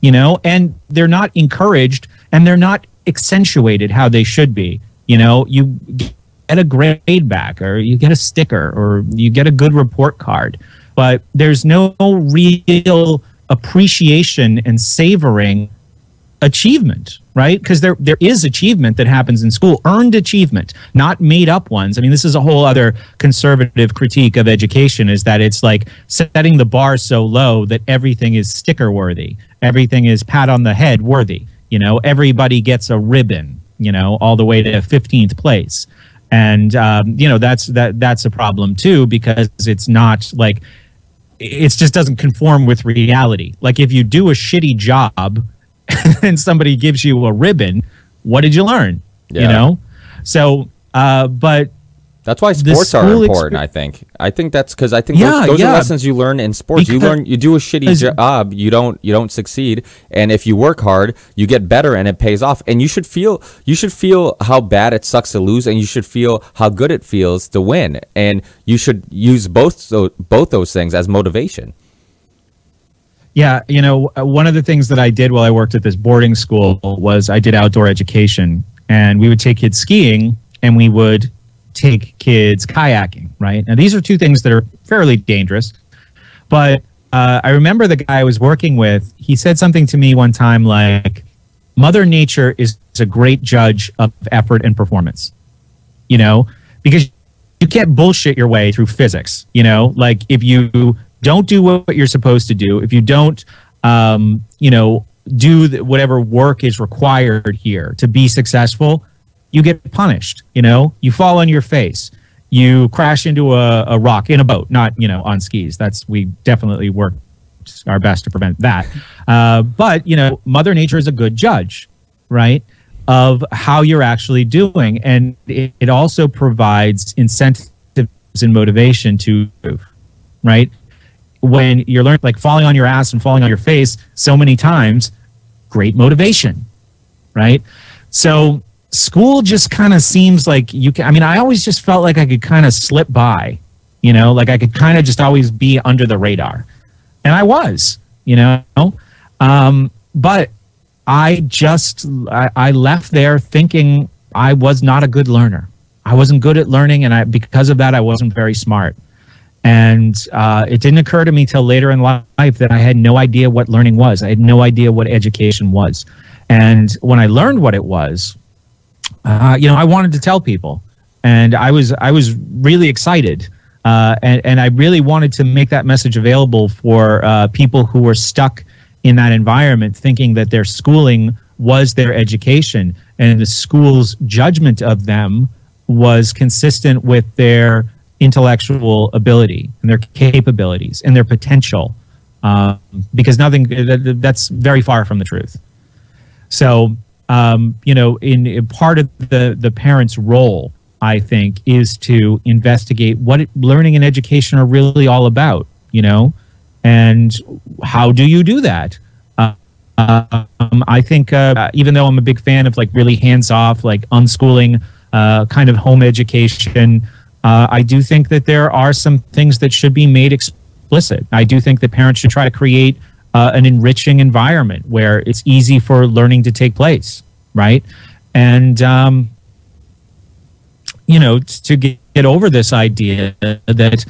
you know, and they're not encouraged and they're not accentuated how they should be. You know, you get a grade back, or you get a sticker, or you get a good report card, but there's no real appreciation and savoring achievement, right? Because there is achievement that happens in school, earned achievement, not made up ones. I mean, this is a whole other conservative critique of education, is that it's like setting the bar so low that everything is sticker worthy, everything is pat on the head worthy. You know, everybody gets a ribbon, you know, all the way to 15th place. And, you know, that's a problem too, because it's not like, it just doesn't conform with reality. Like, if you do a shitty job and somebody gives you a ribbon, what did you learn? Yeah. You know? So, but that's why sports are important, I think. I think that's because I think those are lessons you learn in sports. You do a shitty job, you don't succeed, and if you work hard, you get better, and it pays off. And you should feel how bad it sucks to lose, and you should feel how good it feels to win. And you should use both those things as motivation. Yeah, you know, one of the things that I did while I worked at this boarding school was I did outdoor education, and we would take kids skiing, and we would take kids kayaking, right? Now, these are two things that are fairly dangerous, but I remember the guy I was working with, he said something to me one time like, Mother Nature is a great judge of effort and performance, you know, because you can't bullshit your way through physics, you know, like if you don't do what you're supposed to do, if you don't, you know, do whatever work is required here to be successful, you get punished, you know, you fall on your face, you crash into a rock in a boat, not, you know, on skis. We definitely work our best to prevent that. But, you know, Mother Nature is a good judge, right, of how you're actually doing. And it also provides incentives and motivation to improve, right? When you're learning, like falling on your ass and falling on your face so many times, great motivation, right? So school just kind of seems like you can, I mean, I always just felt like I could kind of slip by, you know, like I could kind of just always be under the radar. And I was, you know, but I left there thinking I was not a good learner. I wasn't good at learning, and because of that, I wasn't very smart. And it didn't occur to me till later in life that I had no idea what learning was. I had no idea what education was. And when I learned what it was, you know, I wanted to tell people, and I was really excited, and I really wanted to make that message available for people who were stuck in that environment, thinking that their schooling was their education, and the school's judgment of them was consistent with their intellectual ability and their capabilities and their potential, because that's very far from the truth. So, you know, in part of the parent's role, I think, is to investigate what learning and education are really all about, you know, and how do you do that? I think even though I'm a big fan of like really hands-off, like unschooling kind of home education, I do think that there are some things that should be made explicit. I do think that parents should try to create an enriching environment where it's easy for learning to take place, right? And, you know, to get over this idea that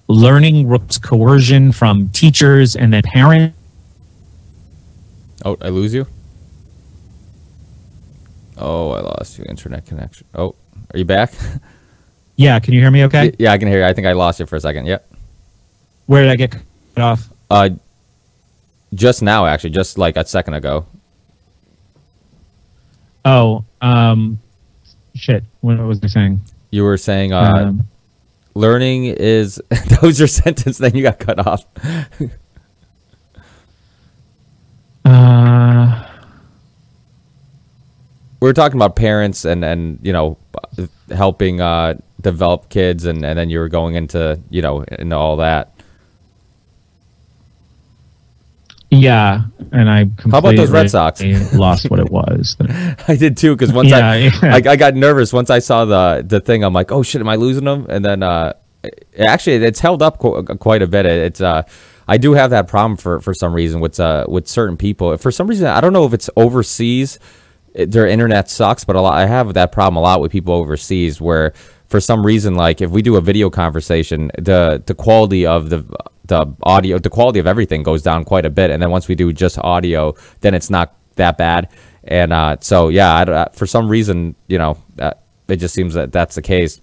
learning was coercion from teachers and then parents. Oh, I lose you? Oh, I lost your internet connection. Oh, are you back? Yeah, can you hear me okay? Yeah, I can hear you. I think I lost you for a second. Yep. Where did I get cut off? Just now, actually, just like a second ago. Oh, shit. What was I saying? You were saying learning is... That was your sentence, then you got cut off. We were talking about parents and you know, helping develop kids, and then you were going into, you know, into all that. Yeah, and I completely How about those Red Sox? Lost what it was. I did too, because once Yeah. I got nervous once I saw the thing. I'm like, oh shit, am I losing them? And then actually it's held up quite a bit. It's I do have that problem for some reason with certain people. For some reason, I don't know if it's overseas, their internet sucks, but I have that problem a lot with people overseas, where for some reason, like if we do a video conversation, the quality of the audio, the quality of everything goes down quite a bit, and then once we do just audio, then it's not that bad. And so yeah, for some reason, it just seems that that's the case.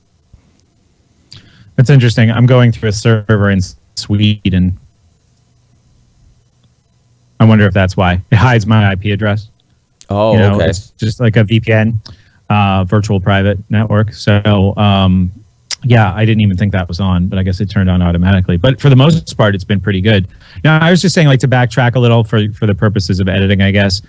It's interesting. I'm going through a server in Sweden. I wonder if that's why it hides my IP address. Oh, okay. It's just like a VPN, virtual private network. So, yeah, I didn't even think that was on, but I guess it turned on automatically. But for the most part, it's been pretty good. Now, I was just saying, like, to backtrack a little for the purposes of editing, I guess,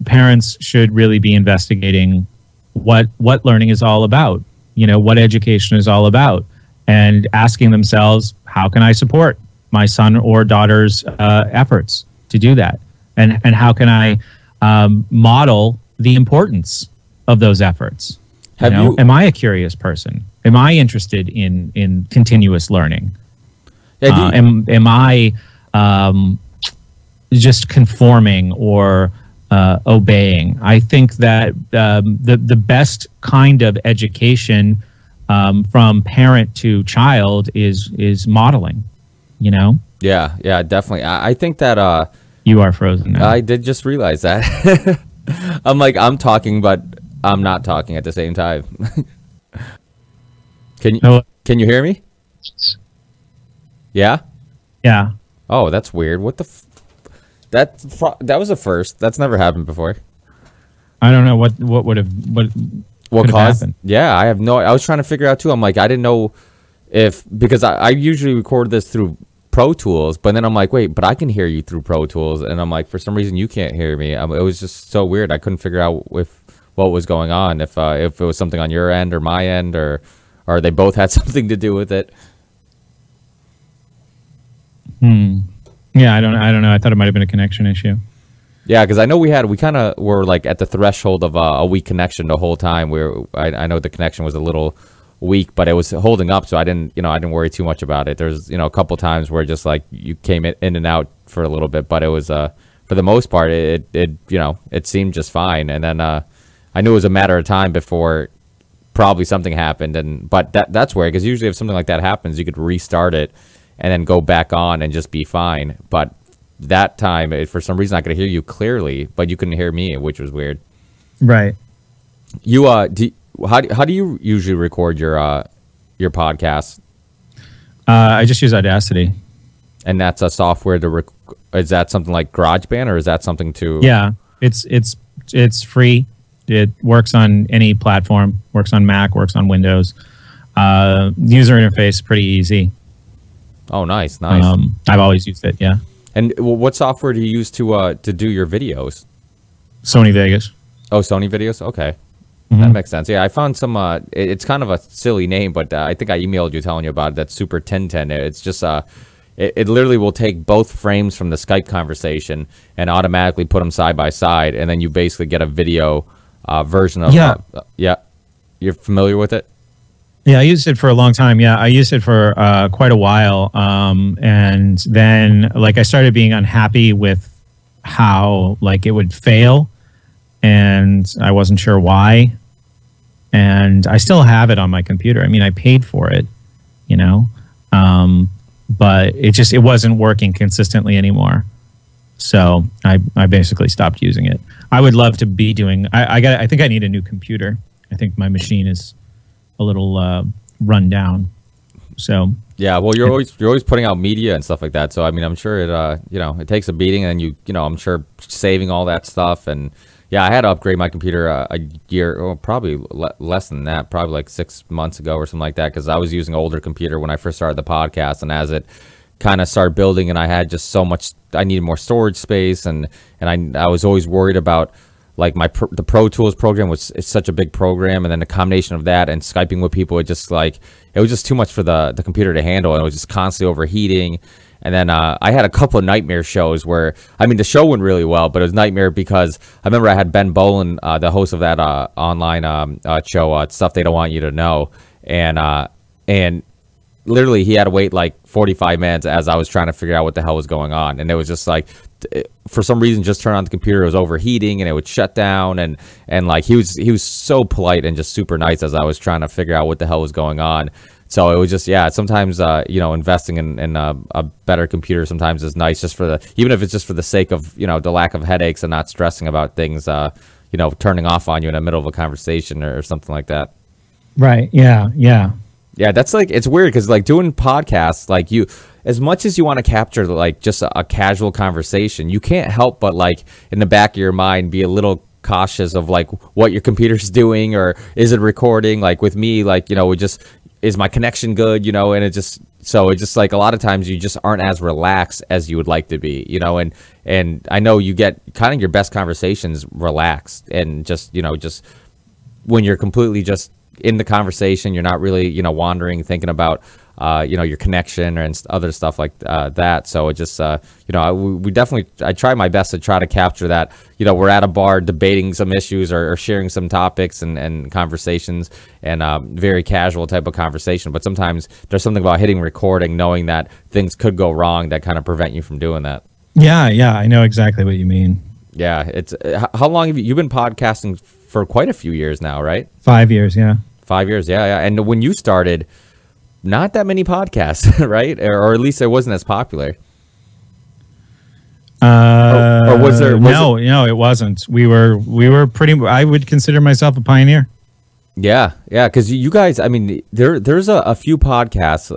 parents should really be investigating what learning is all about, what education is all about, and asking themselves, how can I support my son or daughter's efforts to do that? And how can I model the importance of those efforts? Am I a curious person? Am I interested in continuous learning? Yeah, am I just conforming or obeying? I think that the best kind of education from parent to child is modeling. Yeah, definitely. I think that you are frozen now. I did just realize that. I'm talking, but I'm not talking at the same time. Can you hear me? Yeah? Yeah. Oh, that's weird. What the that was a first. That's never happened before. I don't know what caused happened. Yeah, I have I was trying to figure out too. I'm like, I didn't know because I usually record this through Pro Tools, but then I'm like, wait, but I can hear you through Pro Tools, and I'm like, for some reason you can't hear me. It was just so weird. I couldn't figure out what was going on, if it was something on your end or my end, or they both had something to do with it. Yeah, I don't know. I thought it might have been a connection issue. Yeah, because I know we kind of were like at the threshold of a weak connection the whole time. I know the connection was a little weak, but it was holding up, so I didn't worry too much about it. There's a couple times where just like you came in and out for a little bit, but it was for the most part it seemed just fine. And then I knew it was a matter of time before probably something happened, but that's weird, because usually if something like that happens, you could restart it and then go back on and just be fine. But that time, for some reason, I could hear you clearly, but you couldn't hear me, which was weird. Right. You how do you usually record your podcast? I just use Audacity. And that's a software to is that something like GarageBand, or is that something to? Yeah, it's free. It works on any platform. Works on Mac. Works on Windows. User interface pretty easy. Oh, nice. I've always used it. Yeah. And what software do you use to do your videos? Sony Vegas. Oh, Sony Videos. Okay. That makes sense. Yeah, I found some. It's kind of a silly name, but I think I emailed you telling you about it. That Super 1010. It's just it literally will take both frames from the Skype conversation and automatically put them side by side, and then you basically get a video version of. Yeah. Yeah. You're familiar with it? Yeah, I used it for a long time. Yeah, I used it for quite a while, and then like I started being unhappy with how like it would fail, and I wasn't sure why. And I still have it on my computer. I mean, I paid for it, but it wasn't working consistently anymore. So I basically stopped using it. I would love to be doing. I think I need a new computer. I think my machine is a little run down. So yeah, well, you're always putting out media and stuff like that. So I mean, I'm sure it it takes a beating, and I'm sure saving all that stuff. And yeah, I had to upgrade my computer a year, or probably less than that, probably like 6 months ago or something like that, because I was using an older computer when I first started the podcast, and as it kind of started building, and I had just so much, I needed more storage space, and I was always worried about like the Pro Tools program it's such a big program, and then the combination of that and Skyping with people, it was just too much for the computer to handle, and it was just constantly overheating. And then I had a couple of nightmare shows where, I mean, the show went really well, but it was nightmare because I remember I had Ben Bolin, the host of that online show, Stuff They Don't Want You to Know, and literally he had to wait like 45 minutes as I was trying to figure out what the hell was going on. And it was just like, for some reason, just turn on the computer, it was overheating and it would shut down. And like he was so polite and just super nice as I was trying to figure out what the hell was going on. So it was just, yeah, sometimes, investing in a better computer sometimes is nice, just even if it's just for the sake of, the lack of headaches and not stressing about things, turning off on you in the middle of a conversation or something like that. Right. Yeah. Yeah. Yeah, that's like, it's weird because like doing podcasts, like as much as you want to capture like just a casual conversation, you can't help but like in the back of your mind be a little cautious of like what your computer's doing, or is it recording? Like with me, like, is my connection good, and it just like a lot of times you just aren't as relaxed as you would like to be, and I know you get kind of your best conversations relaxed and just when you're completely just in the conversation, you're not really, wandering, thinking about, your connection and other stuff like that. So it just, I try my best to try to capture that, we're at a bar debating some issues or sharing some topics and conversations, and very casual type of conversation. But sometimes there's something about hitting recording, knowing that things could go wrong that kind of prevent you from doing that. Yeah. Yeah. I know exactly what you mean. Yeah. It's how long have you've been podcasting for quite a few years now, right? 5 years. Yeah. 5 years. Yeah. And when you started, not that many podcasts, right? Or at least it wasn't as popular. Or was there? No, it wasn't. We were pretty. I would consider myself a pioneer. Yeah, because you guys, I mean, there's a few podcasts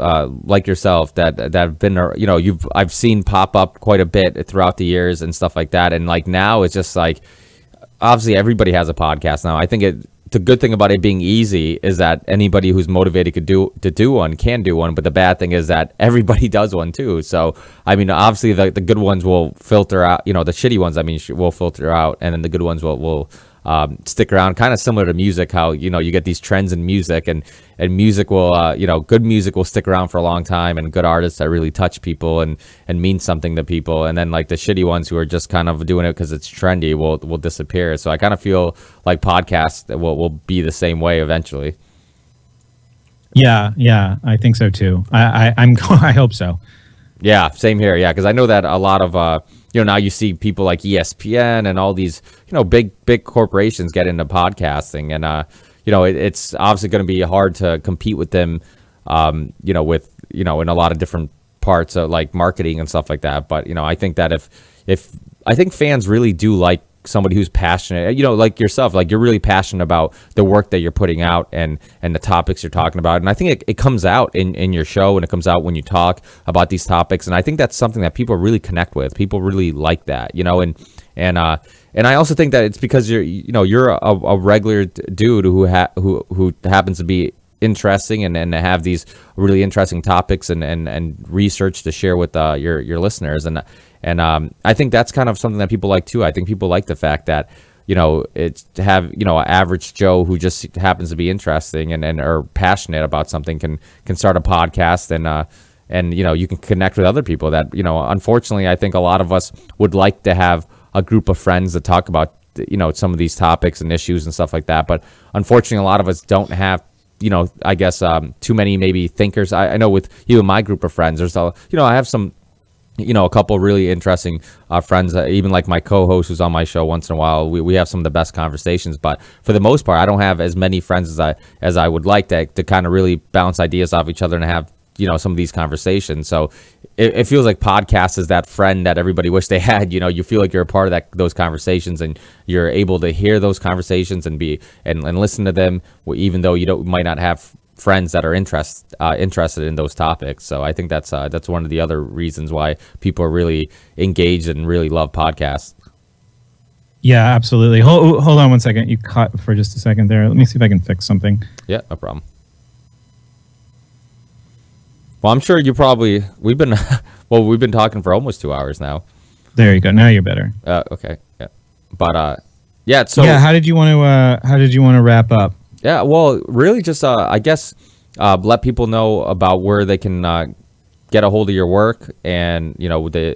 like yourself that have been, I've seen pop up quite a bit throughout the years and stuff like that, and like now it's just like, obviously everybody has a podcast now. I think the good thing about it being easy is that anybody who's motivated can do one, but the bad thing is that everybody does one too. So I mean, obviously the good ones will filter out, the shitty ones, I mean, will filter out, and then the good ones will stick around, kind of similar to music, how you get these trends in music, and music will good music will stick around for a long time, and good artists that really touch people and mean something to people, and then like the shitty ones who are just kind of doing it because it's trendy will disappear. So I kind of feel like podcasts will be the same way eventually. Yeah, I think so too. I hope so. Yeah, same here. Yeah, because I know that a lot of now you see people like ESPN and all these big corporations get into podcasting, and it's obviously going to be hard to compete with them, with in a lot of different parts of like marketing and stuff like that. But I think that if I think fans really do like somebody who's passionate, like yourself, like you're really passionate about the work that you're putting out and the topics you're talking about. And I think it comes out in your show, and it comes out when you talk about these topics. And I think that's something that people really connect with. People really like that, and I also think that it's because you're a regular dude who happens to be interesting and have these really interesting topics and research to share with your listeners. And I think that's kind of something that people like too. I think people like the fact that, it's to have, an average Joe who just happens to be interesting and are passionate about something can start a podcast, and you can connect with other people that, unfortunately, I think a lot of us would like to have a group of friends that talk about, some of these topics and issues and stuff like that. But unfortunately, a lot of us don't have, I guess, too many maybe thinkers. I know with you and my group of friends, there's I have some, a couple really interesting friends, even like my co-host who's on my show once in a while. We have some of the best conversations, but for the most part, I don't have as many friends as I would like to kind of really bounce ideas off each other and have, some of these conversations. So it feels like podcast is that friend that everybody wish they had. You feel like you're a part of those conversations, and you're able to hear those conversations and listen to them, even though you might not have friends that are interested in those topics. So I think that's one of the other reasons why people are really engaged and really love podcasts. Yeah, absolutely. Hold on one second. You cut for just a second there. Let me see if I can fix something. Yeah, no problem. Well, I'm sure we've been talking for almost 2 hours now. There you go. Now you're better. Okay. Yeah. But Yeah. So yeah, how did you want to wrap up? Yeah, well, really just, I guess, let people know about where they can get a hold of your work. And,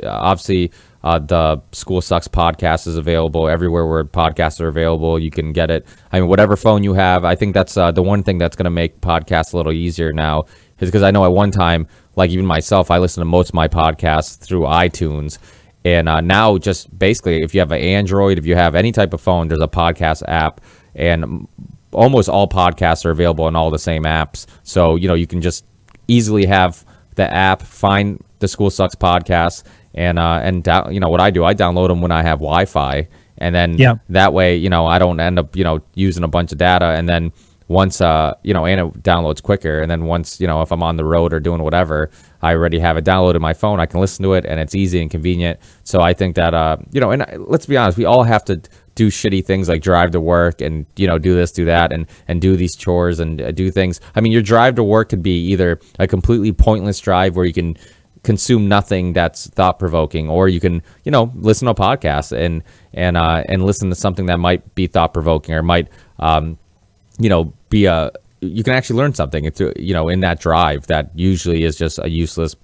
obviously, the School Sucks podcast is available everywhere where podcasts are available. You can get it. I mean, whatever phone you have. I think that's the one thing that's going to make podcasts a little easier now, is because I know at one time, like even myself, I listen to most of my podcasts through iTunes. And now just basically, if you have an Android, if you have any type of phone, there's a podcast app. And almost all podcasts are available in all the same apps. So, you can just easily have the app, find the School Sucks podcast, and what I do, I download them when I have Wi-Fi. And then that way, I don't end up, using a bunch of data. And then once, and it downloads quicker. And then once, if I'm on the road or doing whatever, I already have it downloaded on my phone. I can listen to it, and it's easy and convenient. So I think that, and let's be honest, we all have to do shitty things like drive to work and, do this, do that, and do these chores and do things. I mean, your drive to work could be either a completely pointless drive where you can consume nothing that's thought-provoking, or you can, listen to a podcast and listen to something that might be thought-provoking, or might, be you can actually learn something, in that drive that usually is just a useless,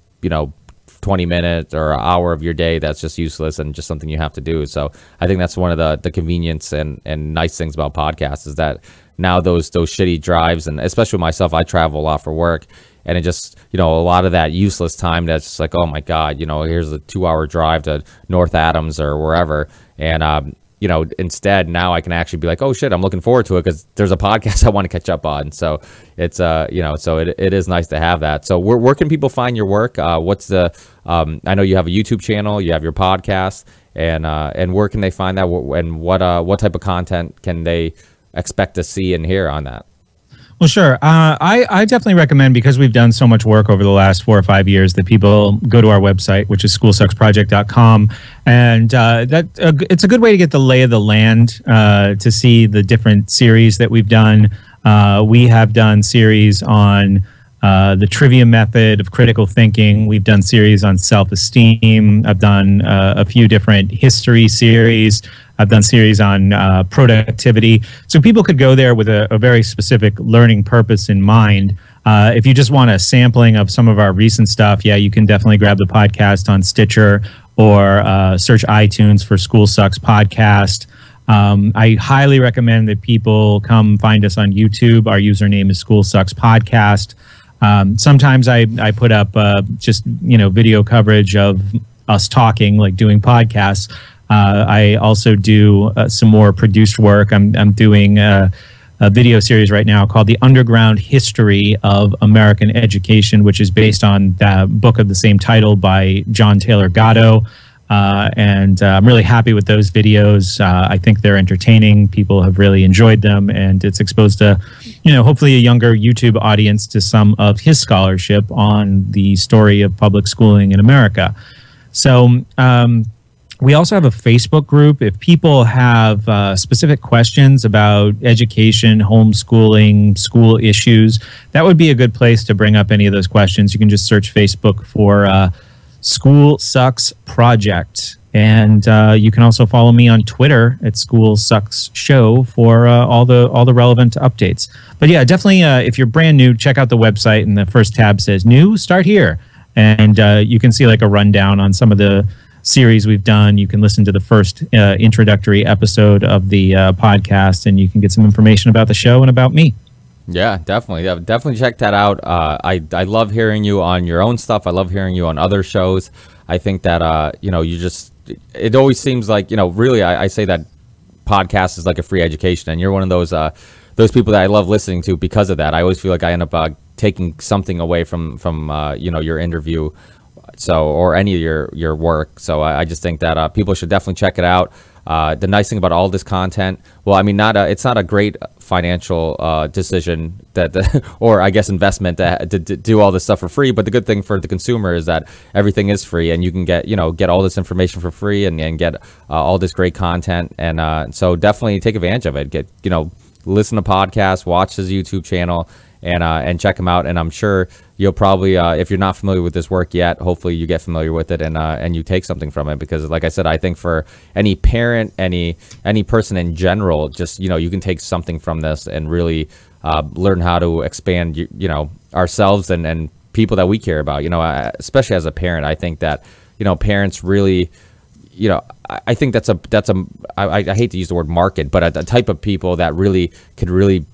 20 minutes or an hour of your day that's just useless and just something you have to do. So I think that's one of the convenience and nice things about podcasts, is that now those shitty drives, and especially myself, I travel a lot for work, and it just, a lot of that useless time that's just like, oh my God, here's a 2-hour drive to North Adams or wherever. And, instead now I can actually be like, oh shit, I'm looking forward to it because there's a podcast I want to catch up on. So it's, so it is nice to have that. So where can people find your work? What's the, I know you have a YouTube channel, you have your podcast, and where can they find that? And what type of content can they expect to see and hear on that? Well, sure. I definitely recommend, because we've done so much work over the last 4 or 5 years, that people go to our website, which is schoolsucksproject.com. And it's a good way to get the lay of the land, to see the different series that we've done. We have done series on the trivia method of critical thinking. We've done series on self-esteem. I've done a few different history series. I've done series on productivity. So people could go there with a very specific learning purpose in mind. If you just want a sampling of some of our recent stuff, you can definitely grab the podcast on Stitcher, or search iTunes for School Sucks Podcast. I highly recommend that people come find us on YouTube. Our username is School Sucks Podcast. Sometimes I put up just video coverage of us talking, like doing podcasts. I also do some more produced work. I'm doing a video series right now called The Underground History of American Education, which is based on the book of the same title by John Taylor Gatto. And I'm really happy with those videos. I think they're entertaining. People have really enjoyed them, and it's exposed to, hopefully a younger YouTube audience to some of his scholarship on the story of public schooling in America. So, we also have a Facebook group. If people have specific questions about education, homeschooling, school issues, that would be a good place to bring up any of those questions. You can just search Facebook for School Sucks Project. And you can also follow me on Twitter at School Sucks Show for all the relevant updates. But yeah, definitely, if you're brand new, check out the website, and the first tab says New, start here. And you can see like a rundown on some of the series we've done. You can listen to the first introductory episode of the podcast, and you can get some information about the show and about me. Yeah, definitely. Yeah, definitely check that out. I love hearing you on your own stuff. I love hearing you on other shows. I think that, it always seems like, really, I say that podcast is like a free education, and you're one of those people that I love listening to because of that. I always feel like I end up taking something away from your interview, or any of your work. So I just think that people should definitely check it out. The nice thing about all this content, well, I mean, it's not a great financial decision or I guess investment to do all this stuff for free. But the good thing for the consumer is that everything is free, and you can get all this information for free and get all this great content. And so definitely take advantage of it. Listen to podcasts, watch his YouTube channel, and check them out. And I'm sure you'll probably, if you're not familiar with this work yet, hopefully you get familiar with it and you take something from it. Because like I said, I think for any parent, any person in general, just, you can take something from this and really learn how to expand, ourselves and people that we care about, especially as a parent. I think that, parents really, I think that's I hate to use the word market, but a type of people that really could really,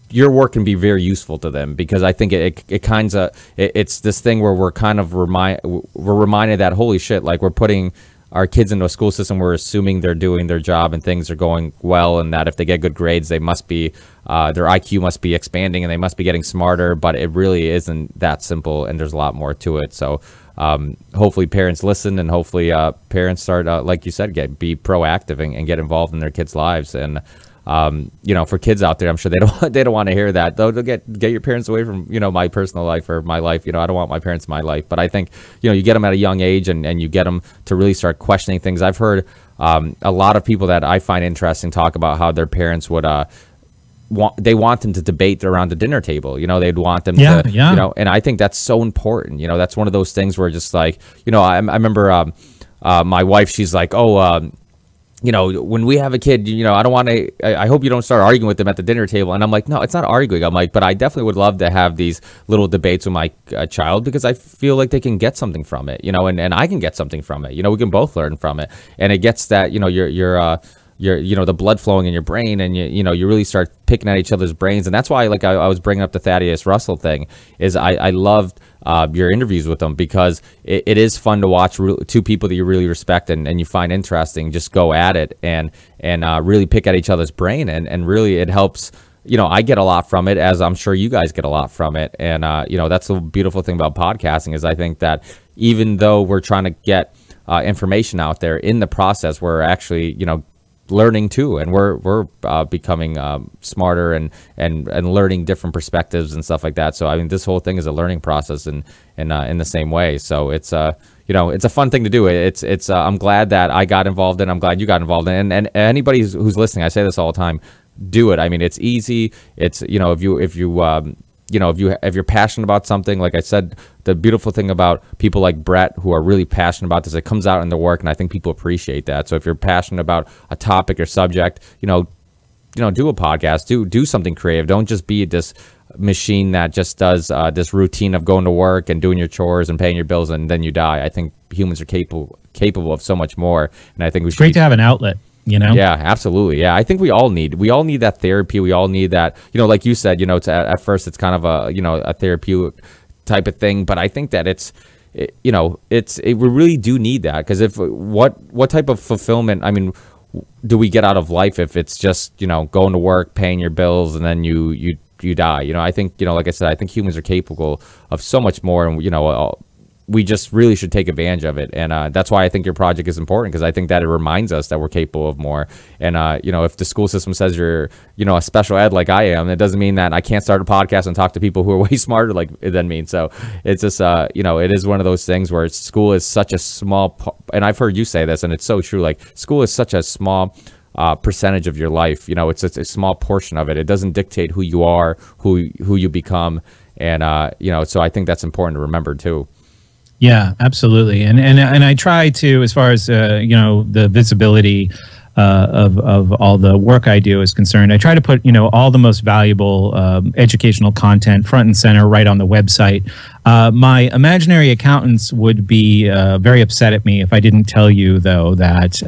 your work can be very useful to them, because I think it's this thing where we're kind of reminded that, holy shit, like we're putting our kids into a school system, we're assuming they're doing their job and things are going well, and that if they get good grades, they must be, their IQ must be expanding and they must be getting smarter, but it really isn't that simple, and there's a lot more to it. So hopefully parents listen, and hopefully parents start, like you said, be proactive and get involved in their kids' lives. And for kids out there, I'm sure they don't want to hear that, though. They'll get your parents away from my personal life or my life. I don't want my parents in my life, but I think you get them at a young age, and you get them to really start questioning things. I've heard a lot of people that I find interesting talk about how their parents would they want them to debate around the dinner table. They'd want them to, and I think that's so important. That's one of those things where just like, I remember my wife, she's like, when we have a kid, I don't want to, I hope you don't start arguing with them at the dinner table. And I'm like, no, it's not arguing. I'm like, but I definitely would love to have these little debates with my child, because I feel like they can get something from it, and I can get something from it. We can both learn from it. And it gets that, your the blood flowing in your brain, and you really start picking at each other's brains. And that's why, like I was bringing up the Thaddeus Russell thing, is I loved your interviews with them, because it is fun to watch two people that you really respect and you find interesting just go at it and really pick at each other's brain, and really it helps. I get a lot from it, as I'm sure you guys get a lot from it. And that's the beautiful thing about podcasting, is I think that even though we're trying to get information out there, in the process we're actually learning too, and we're becoming smarter and learning different perspectives and stuff like that. So I mean, this whole thing is a learning process, and in the same way. So it's it's a fun thing to do. It's I'm glad that I got involved in. I'm glad you got involved in, and anybody who's listening, I say this all the time, do it. I mean, it's easy. It's if you're passionate about something, like I said, the beautiful thing about people like Brett, who are really passionate about this, it comes out in their work, and I think people appreciate that. So if you're passionate about a topic or subject, do a podcast, do something creative. Don't just be this machine that just does this routine of going to work and doing your chores and paying your bills, and then you die. I think humans are capable of so much more, and I think it's great to have an outlet. Yeah, absolutely. Yeah, I think we all need that therapy. We all need that, like you said, it's at first it's kind of a therapeutic type of thing, but I think that we really do need that, because if what type of fulfillment, I mean, do we get out of life if it's just going to work, paying your bills, and then you die? I think like I said, I think humans are capable of so much more, and we just really should take advantage of it. And that's why I think your project is important, because I think that it reminds us that we're capable of more. And if the school system says you're a special ed like I am, it doesn't mean that I can't start a podcast and talk to people who are way smarter than me. So it's just it is one of those things where school is such a small and I've heard you say this, and it's so true, like school is such a small percentage of your life. It's a small portion of it. It doesn't dictate who you are, who you become. And so I think that's important to remember too. Yeah, absolutely. And I try to, as far as the visibility of all the work I do is concerned, I try to put all the most valuable educational content front and center right on the website. My imaginary accountants would be very upset at me if I didn't tell you, though, that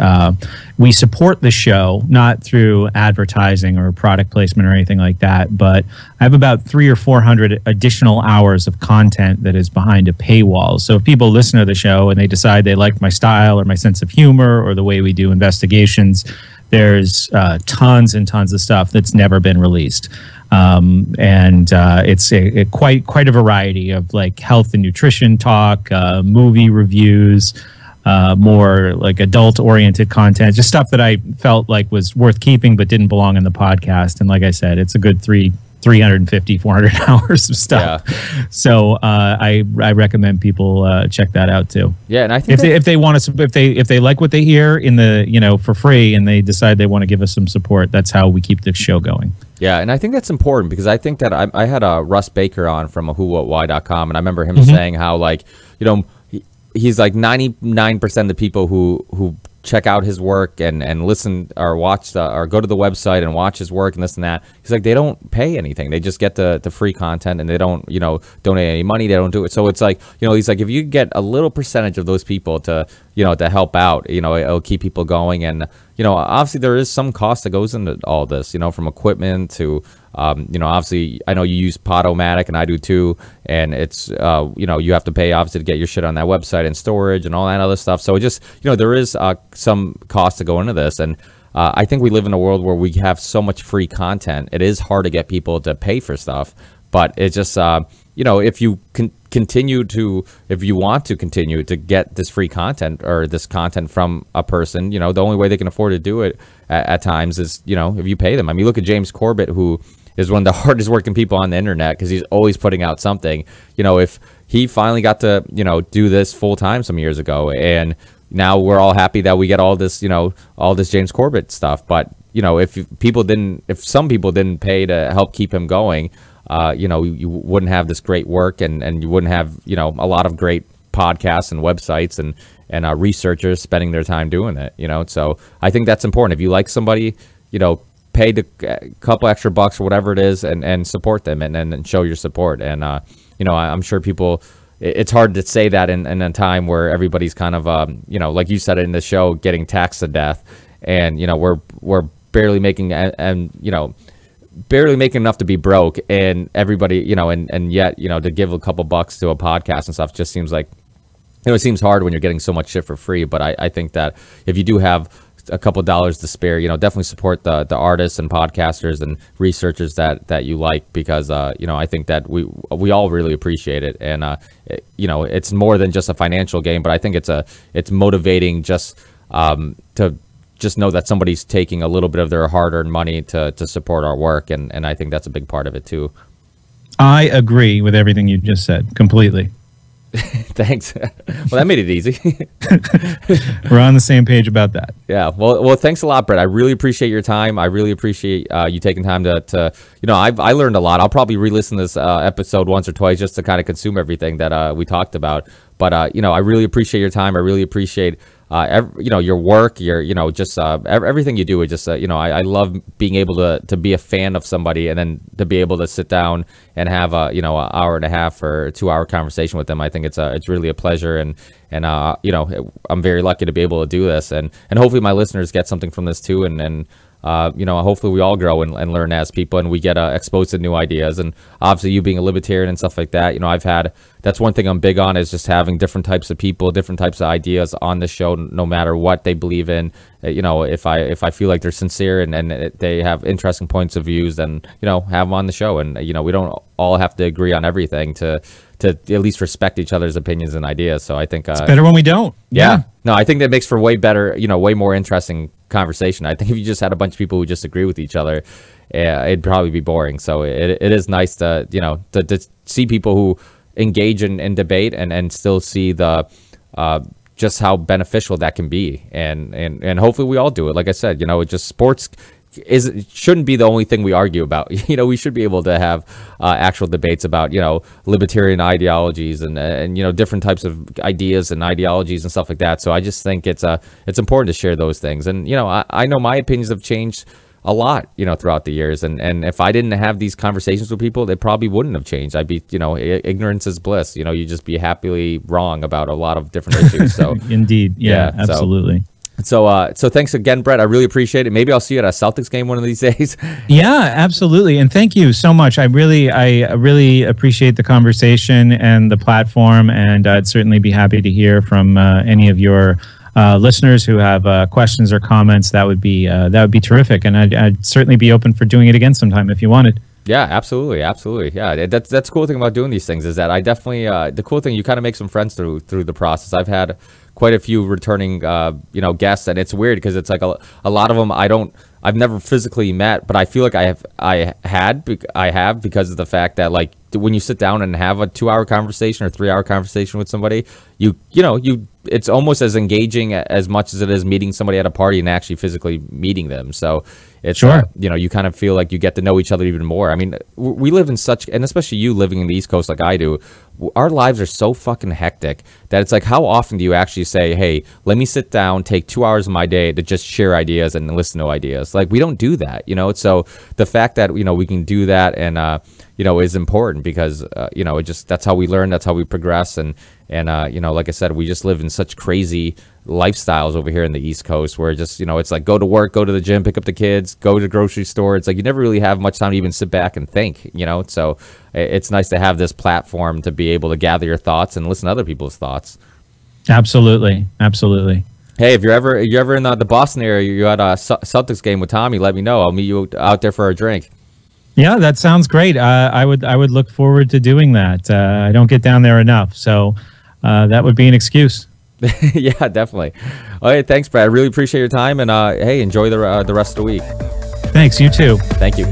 we support the show, not through advertising or product placement or anything like that, but I have about 300 or 400 additional hours of content that is behind a paywall. So if people listen to the show and they decide they like my style or my sense of humor or the way we do investigations, there's tons and tons of stuff that's never been released. It's quite a variety of like health and nutrition talk, movie reviews, more like adult oriented content, just stuff that I felt like was worth keeping but didn't belong in the podcast. And like I said, it's a good 350, 400 hours of stuff. Yeah. So I recommend people check that out too. Yeah, and I think if they want to, if they like what they hear in the for free, and they decide they want to give us some support, that's how we keep the show going. Yeah, and I think that's important because I think that I had a Russ Baker on from whowhatwhy.com, and I remember him saying how, like, you know, he's like 99% of the people who check out his work and listen or watch or go to the website and watch his work and this and that. He's like, they don't pay anything. They just get the free content, and they don't, you know, donate any money. They don't do it. So it's like, you know, he's like, if you get a little percentage of those people to, you know, to help out, you know, it'll keep people going. And, you know, obviously there is some cost that goes into all this, you know, from equipment to, you know, obviously I know you use Podomatic, and I do too. And it's, you know, you have to pay obviously to get your shit on that website and storage and all that other stuff. So it just, you know, there is some cost to go into this. And I think we live in a world where we have so much free content. It is hard to get people to pay for stuff, but it's just, you know, if you if you want to continue to get this free content or this content from a person, you know, the only way they can afford to do it at times is, you know, if you pay them. I mean, look at James Corbett, who is one of the hardest working people on the internet because he's always putting out something. You know, if he finally got to, you know, do this full time some years ago, and now we're all happy that we get all this, you know, all this James Corbett stuff. But, you know, if some people didn't pay to help keep him going, you know, you wouldn't have this great work, and you wouldn't have, you know, a lot of great podcasts and websites and researchers spending their time doing it, you know. So I think that's important. If you like somebody, you know, pay a couple extra bucks or whatever it is, and support them and show your support. And, you know, I'm sure people, it's hard to say that in a time where everybody's kind of, you know, like you said in the show, getting taxed to death. And, you know, we're barely making, and you know, barely making enough to be broke, and everybody, you know, and yet, you know, to give a couple bucks to a podcast and stuff just seems like, you know, it seems hard when you're getting so much shit for free. But I think that if you do have a couple dollars to spare, you know, definitely support the artists and podcasters and researchers that you like, because you know, I think that we all really appreciate it. And you know, it's more than just a financial game, but I think it's motivating just to just know that somebody's taking a little bit of their hard-earned money to support our work, and I think that's a big part of it too. I agree with everything you just said completely. Thanks. Well, that made it easy. We're on the same page about that. Yeah. Well, thanks a lot, Brett. I really appreciate your time. I really appreciate you taking time to you know, I learned a lot. I'll probably re-listen to this episode once or twice just to kind of consume everything that we talked about. But you know, I really appreciate your time. I really appreciate you know, your work, your, you know, just everything you do. Is just you know, I love being able to be a fan of somebody, and then to be able to sit down and have a, you know, an hour and a half or 2 hour conversation with them. I think it's really a pleasure, and you know, I'm very lucky to be able to do this, and hopefully my listeners get something from this too, and you know, hopefully we all grow and learn as people, and we get exposed to new ideas. And obviously you being a libertarian and stuff like that, you know, that's one thing I'm big on, is just having different types of people, different types of ideas on the show, no matter what they believe in. You know, if I feel like they're sincere and they have interesting points of views, then, you know, have them on the show. And, you know, we don't all have to agree on everything to at least respect each other's opinions and ideas. So I think it's better when we don't. Yeah. No, I think that makes for way better, you know, way more interesting conversation. I think if you just had a bunch of people who just agree with each other, it'd probably be boring. So it is nice to, you know, to see people who engage in debate and still see the just how beneficial that can be. And hopefully we all do it. Like I said, you know, it just sports shouldn't be the only thing we argue about. You know, we should be able to have actual debates about, you know, libertarian ideologies and you know, different types of ideas and ideologies and stuff like that. So I just think it's important to share those things. And, you know, I know my opinions have changed a lot, you know, throughout the years. And if I didn't have these conversations with people, they probably wouldn't have changed. I'd be, you know, ignorance is bliss. You know, you just be happily wrong about a lot of different issues. So indeed. Yeah, absolutely. So thanks again, Brett. I really appreciate it. Maybe I'll see you at a Celtics game one of these days. Yeah, absolutely. And thank you so much. I really appreciate the conversation and the platform. And I'd certainly be happy to hear from any of your listeners who have questions or comments. That would be terrific. And I'd certainly be open for doing it again sometime if you wanted. Yeah, absolutely. Yeah, that's the cool thing about doing these things, is that I definitely the cool thing, you kind of make some friends through the process. I've had quite a few returning you know, guests, and it's weird because it's like a lot of them I've never physically met, but I feel like I have because of the fact that, like, when you sit down and have a 2 hour conversation or 3 hour conversation with somebody, you know, it's almost as engaging as much as it is meeting somebody at a party and actually physically meeting them. So it's Sure. you know, you kind of feel like you get to know each other even more. I mean, we live in such, and especially you living in the East Coast like I do, our lives are so fucking hectic that it's like, how often do you actually say, hey, let me sit down, take 2 hours of my day to just share ideas and listen to ideas? Like, we don't do that, you know. So the fact that, you know, we can do that and you know, is important because you know, it just, that's how we learn, that's how we progress. And you know, like I said, we just live in such crazy lifestyles over here in the East Coast where just, you know, it's like go to work, go to the gym, pick up the kids, go to the grocery store. It's like you never really have much time to even sit back and think, you know. So it's nice to have this platform to be able to gather your thoughts and listen to other people's thoughts. Absolutely. Absolutely. Hey, if you're ever in the Boston area, you're at a Celtics game with Tommy, let me know. I'll meet you out there for a drink. Yeah, that sounds great. I would look forward to doing that. I don't get down there enough, so that would be an excuse. Yeah, definitely. All right, thanks, Brad. I really appreciate your time, and hey, enjoy the rest of the week. Thanks. You too. Thank you.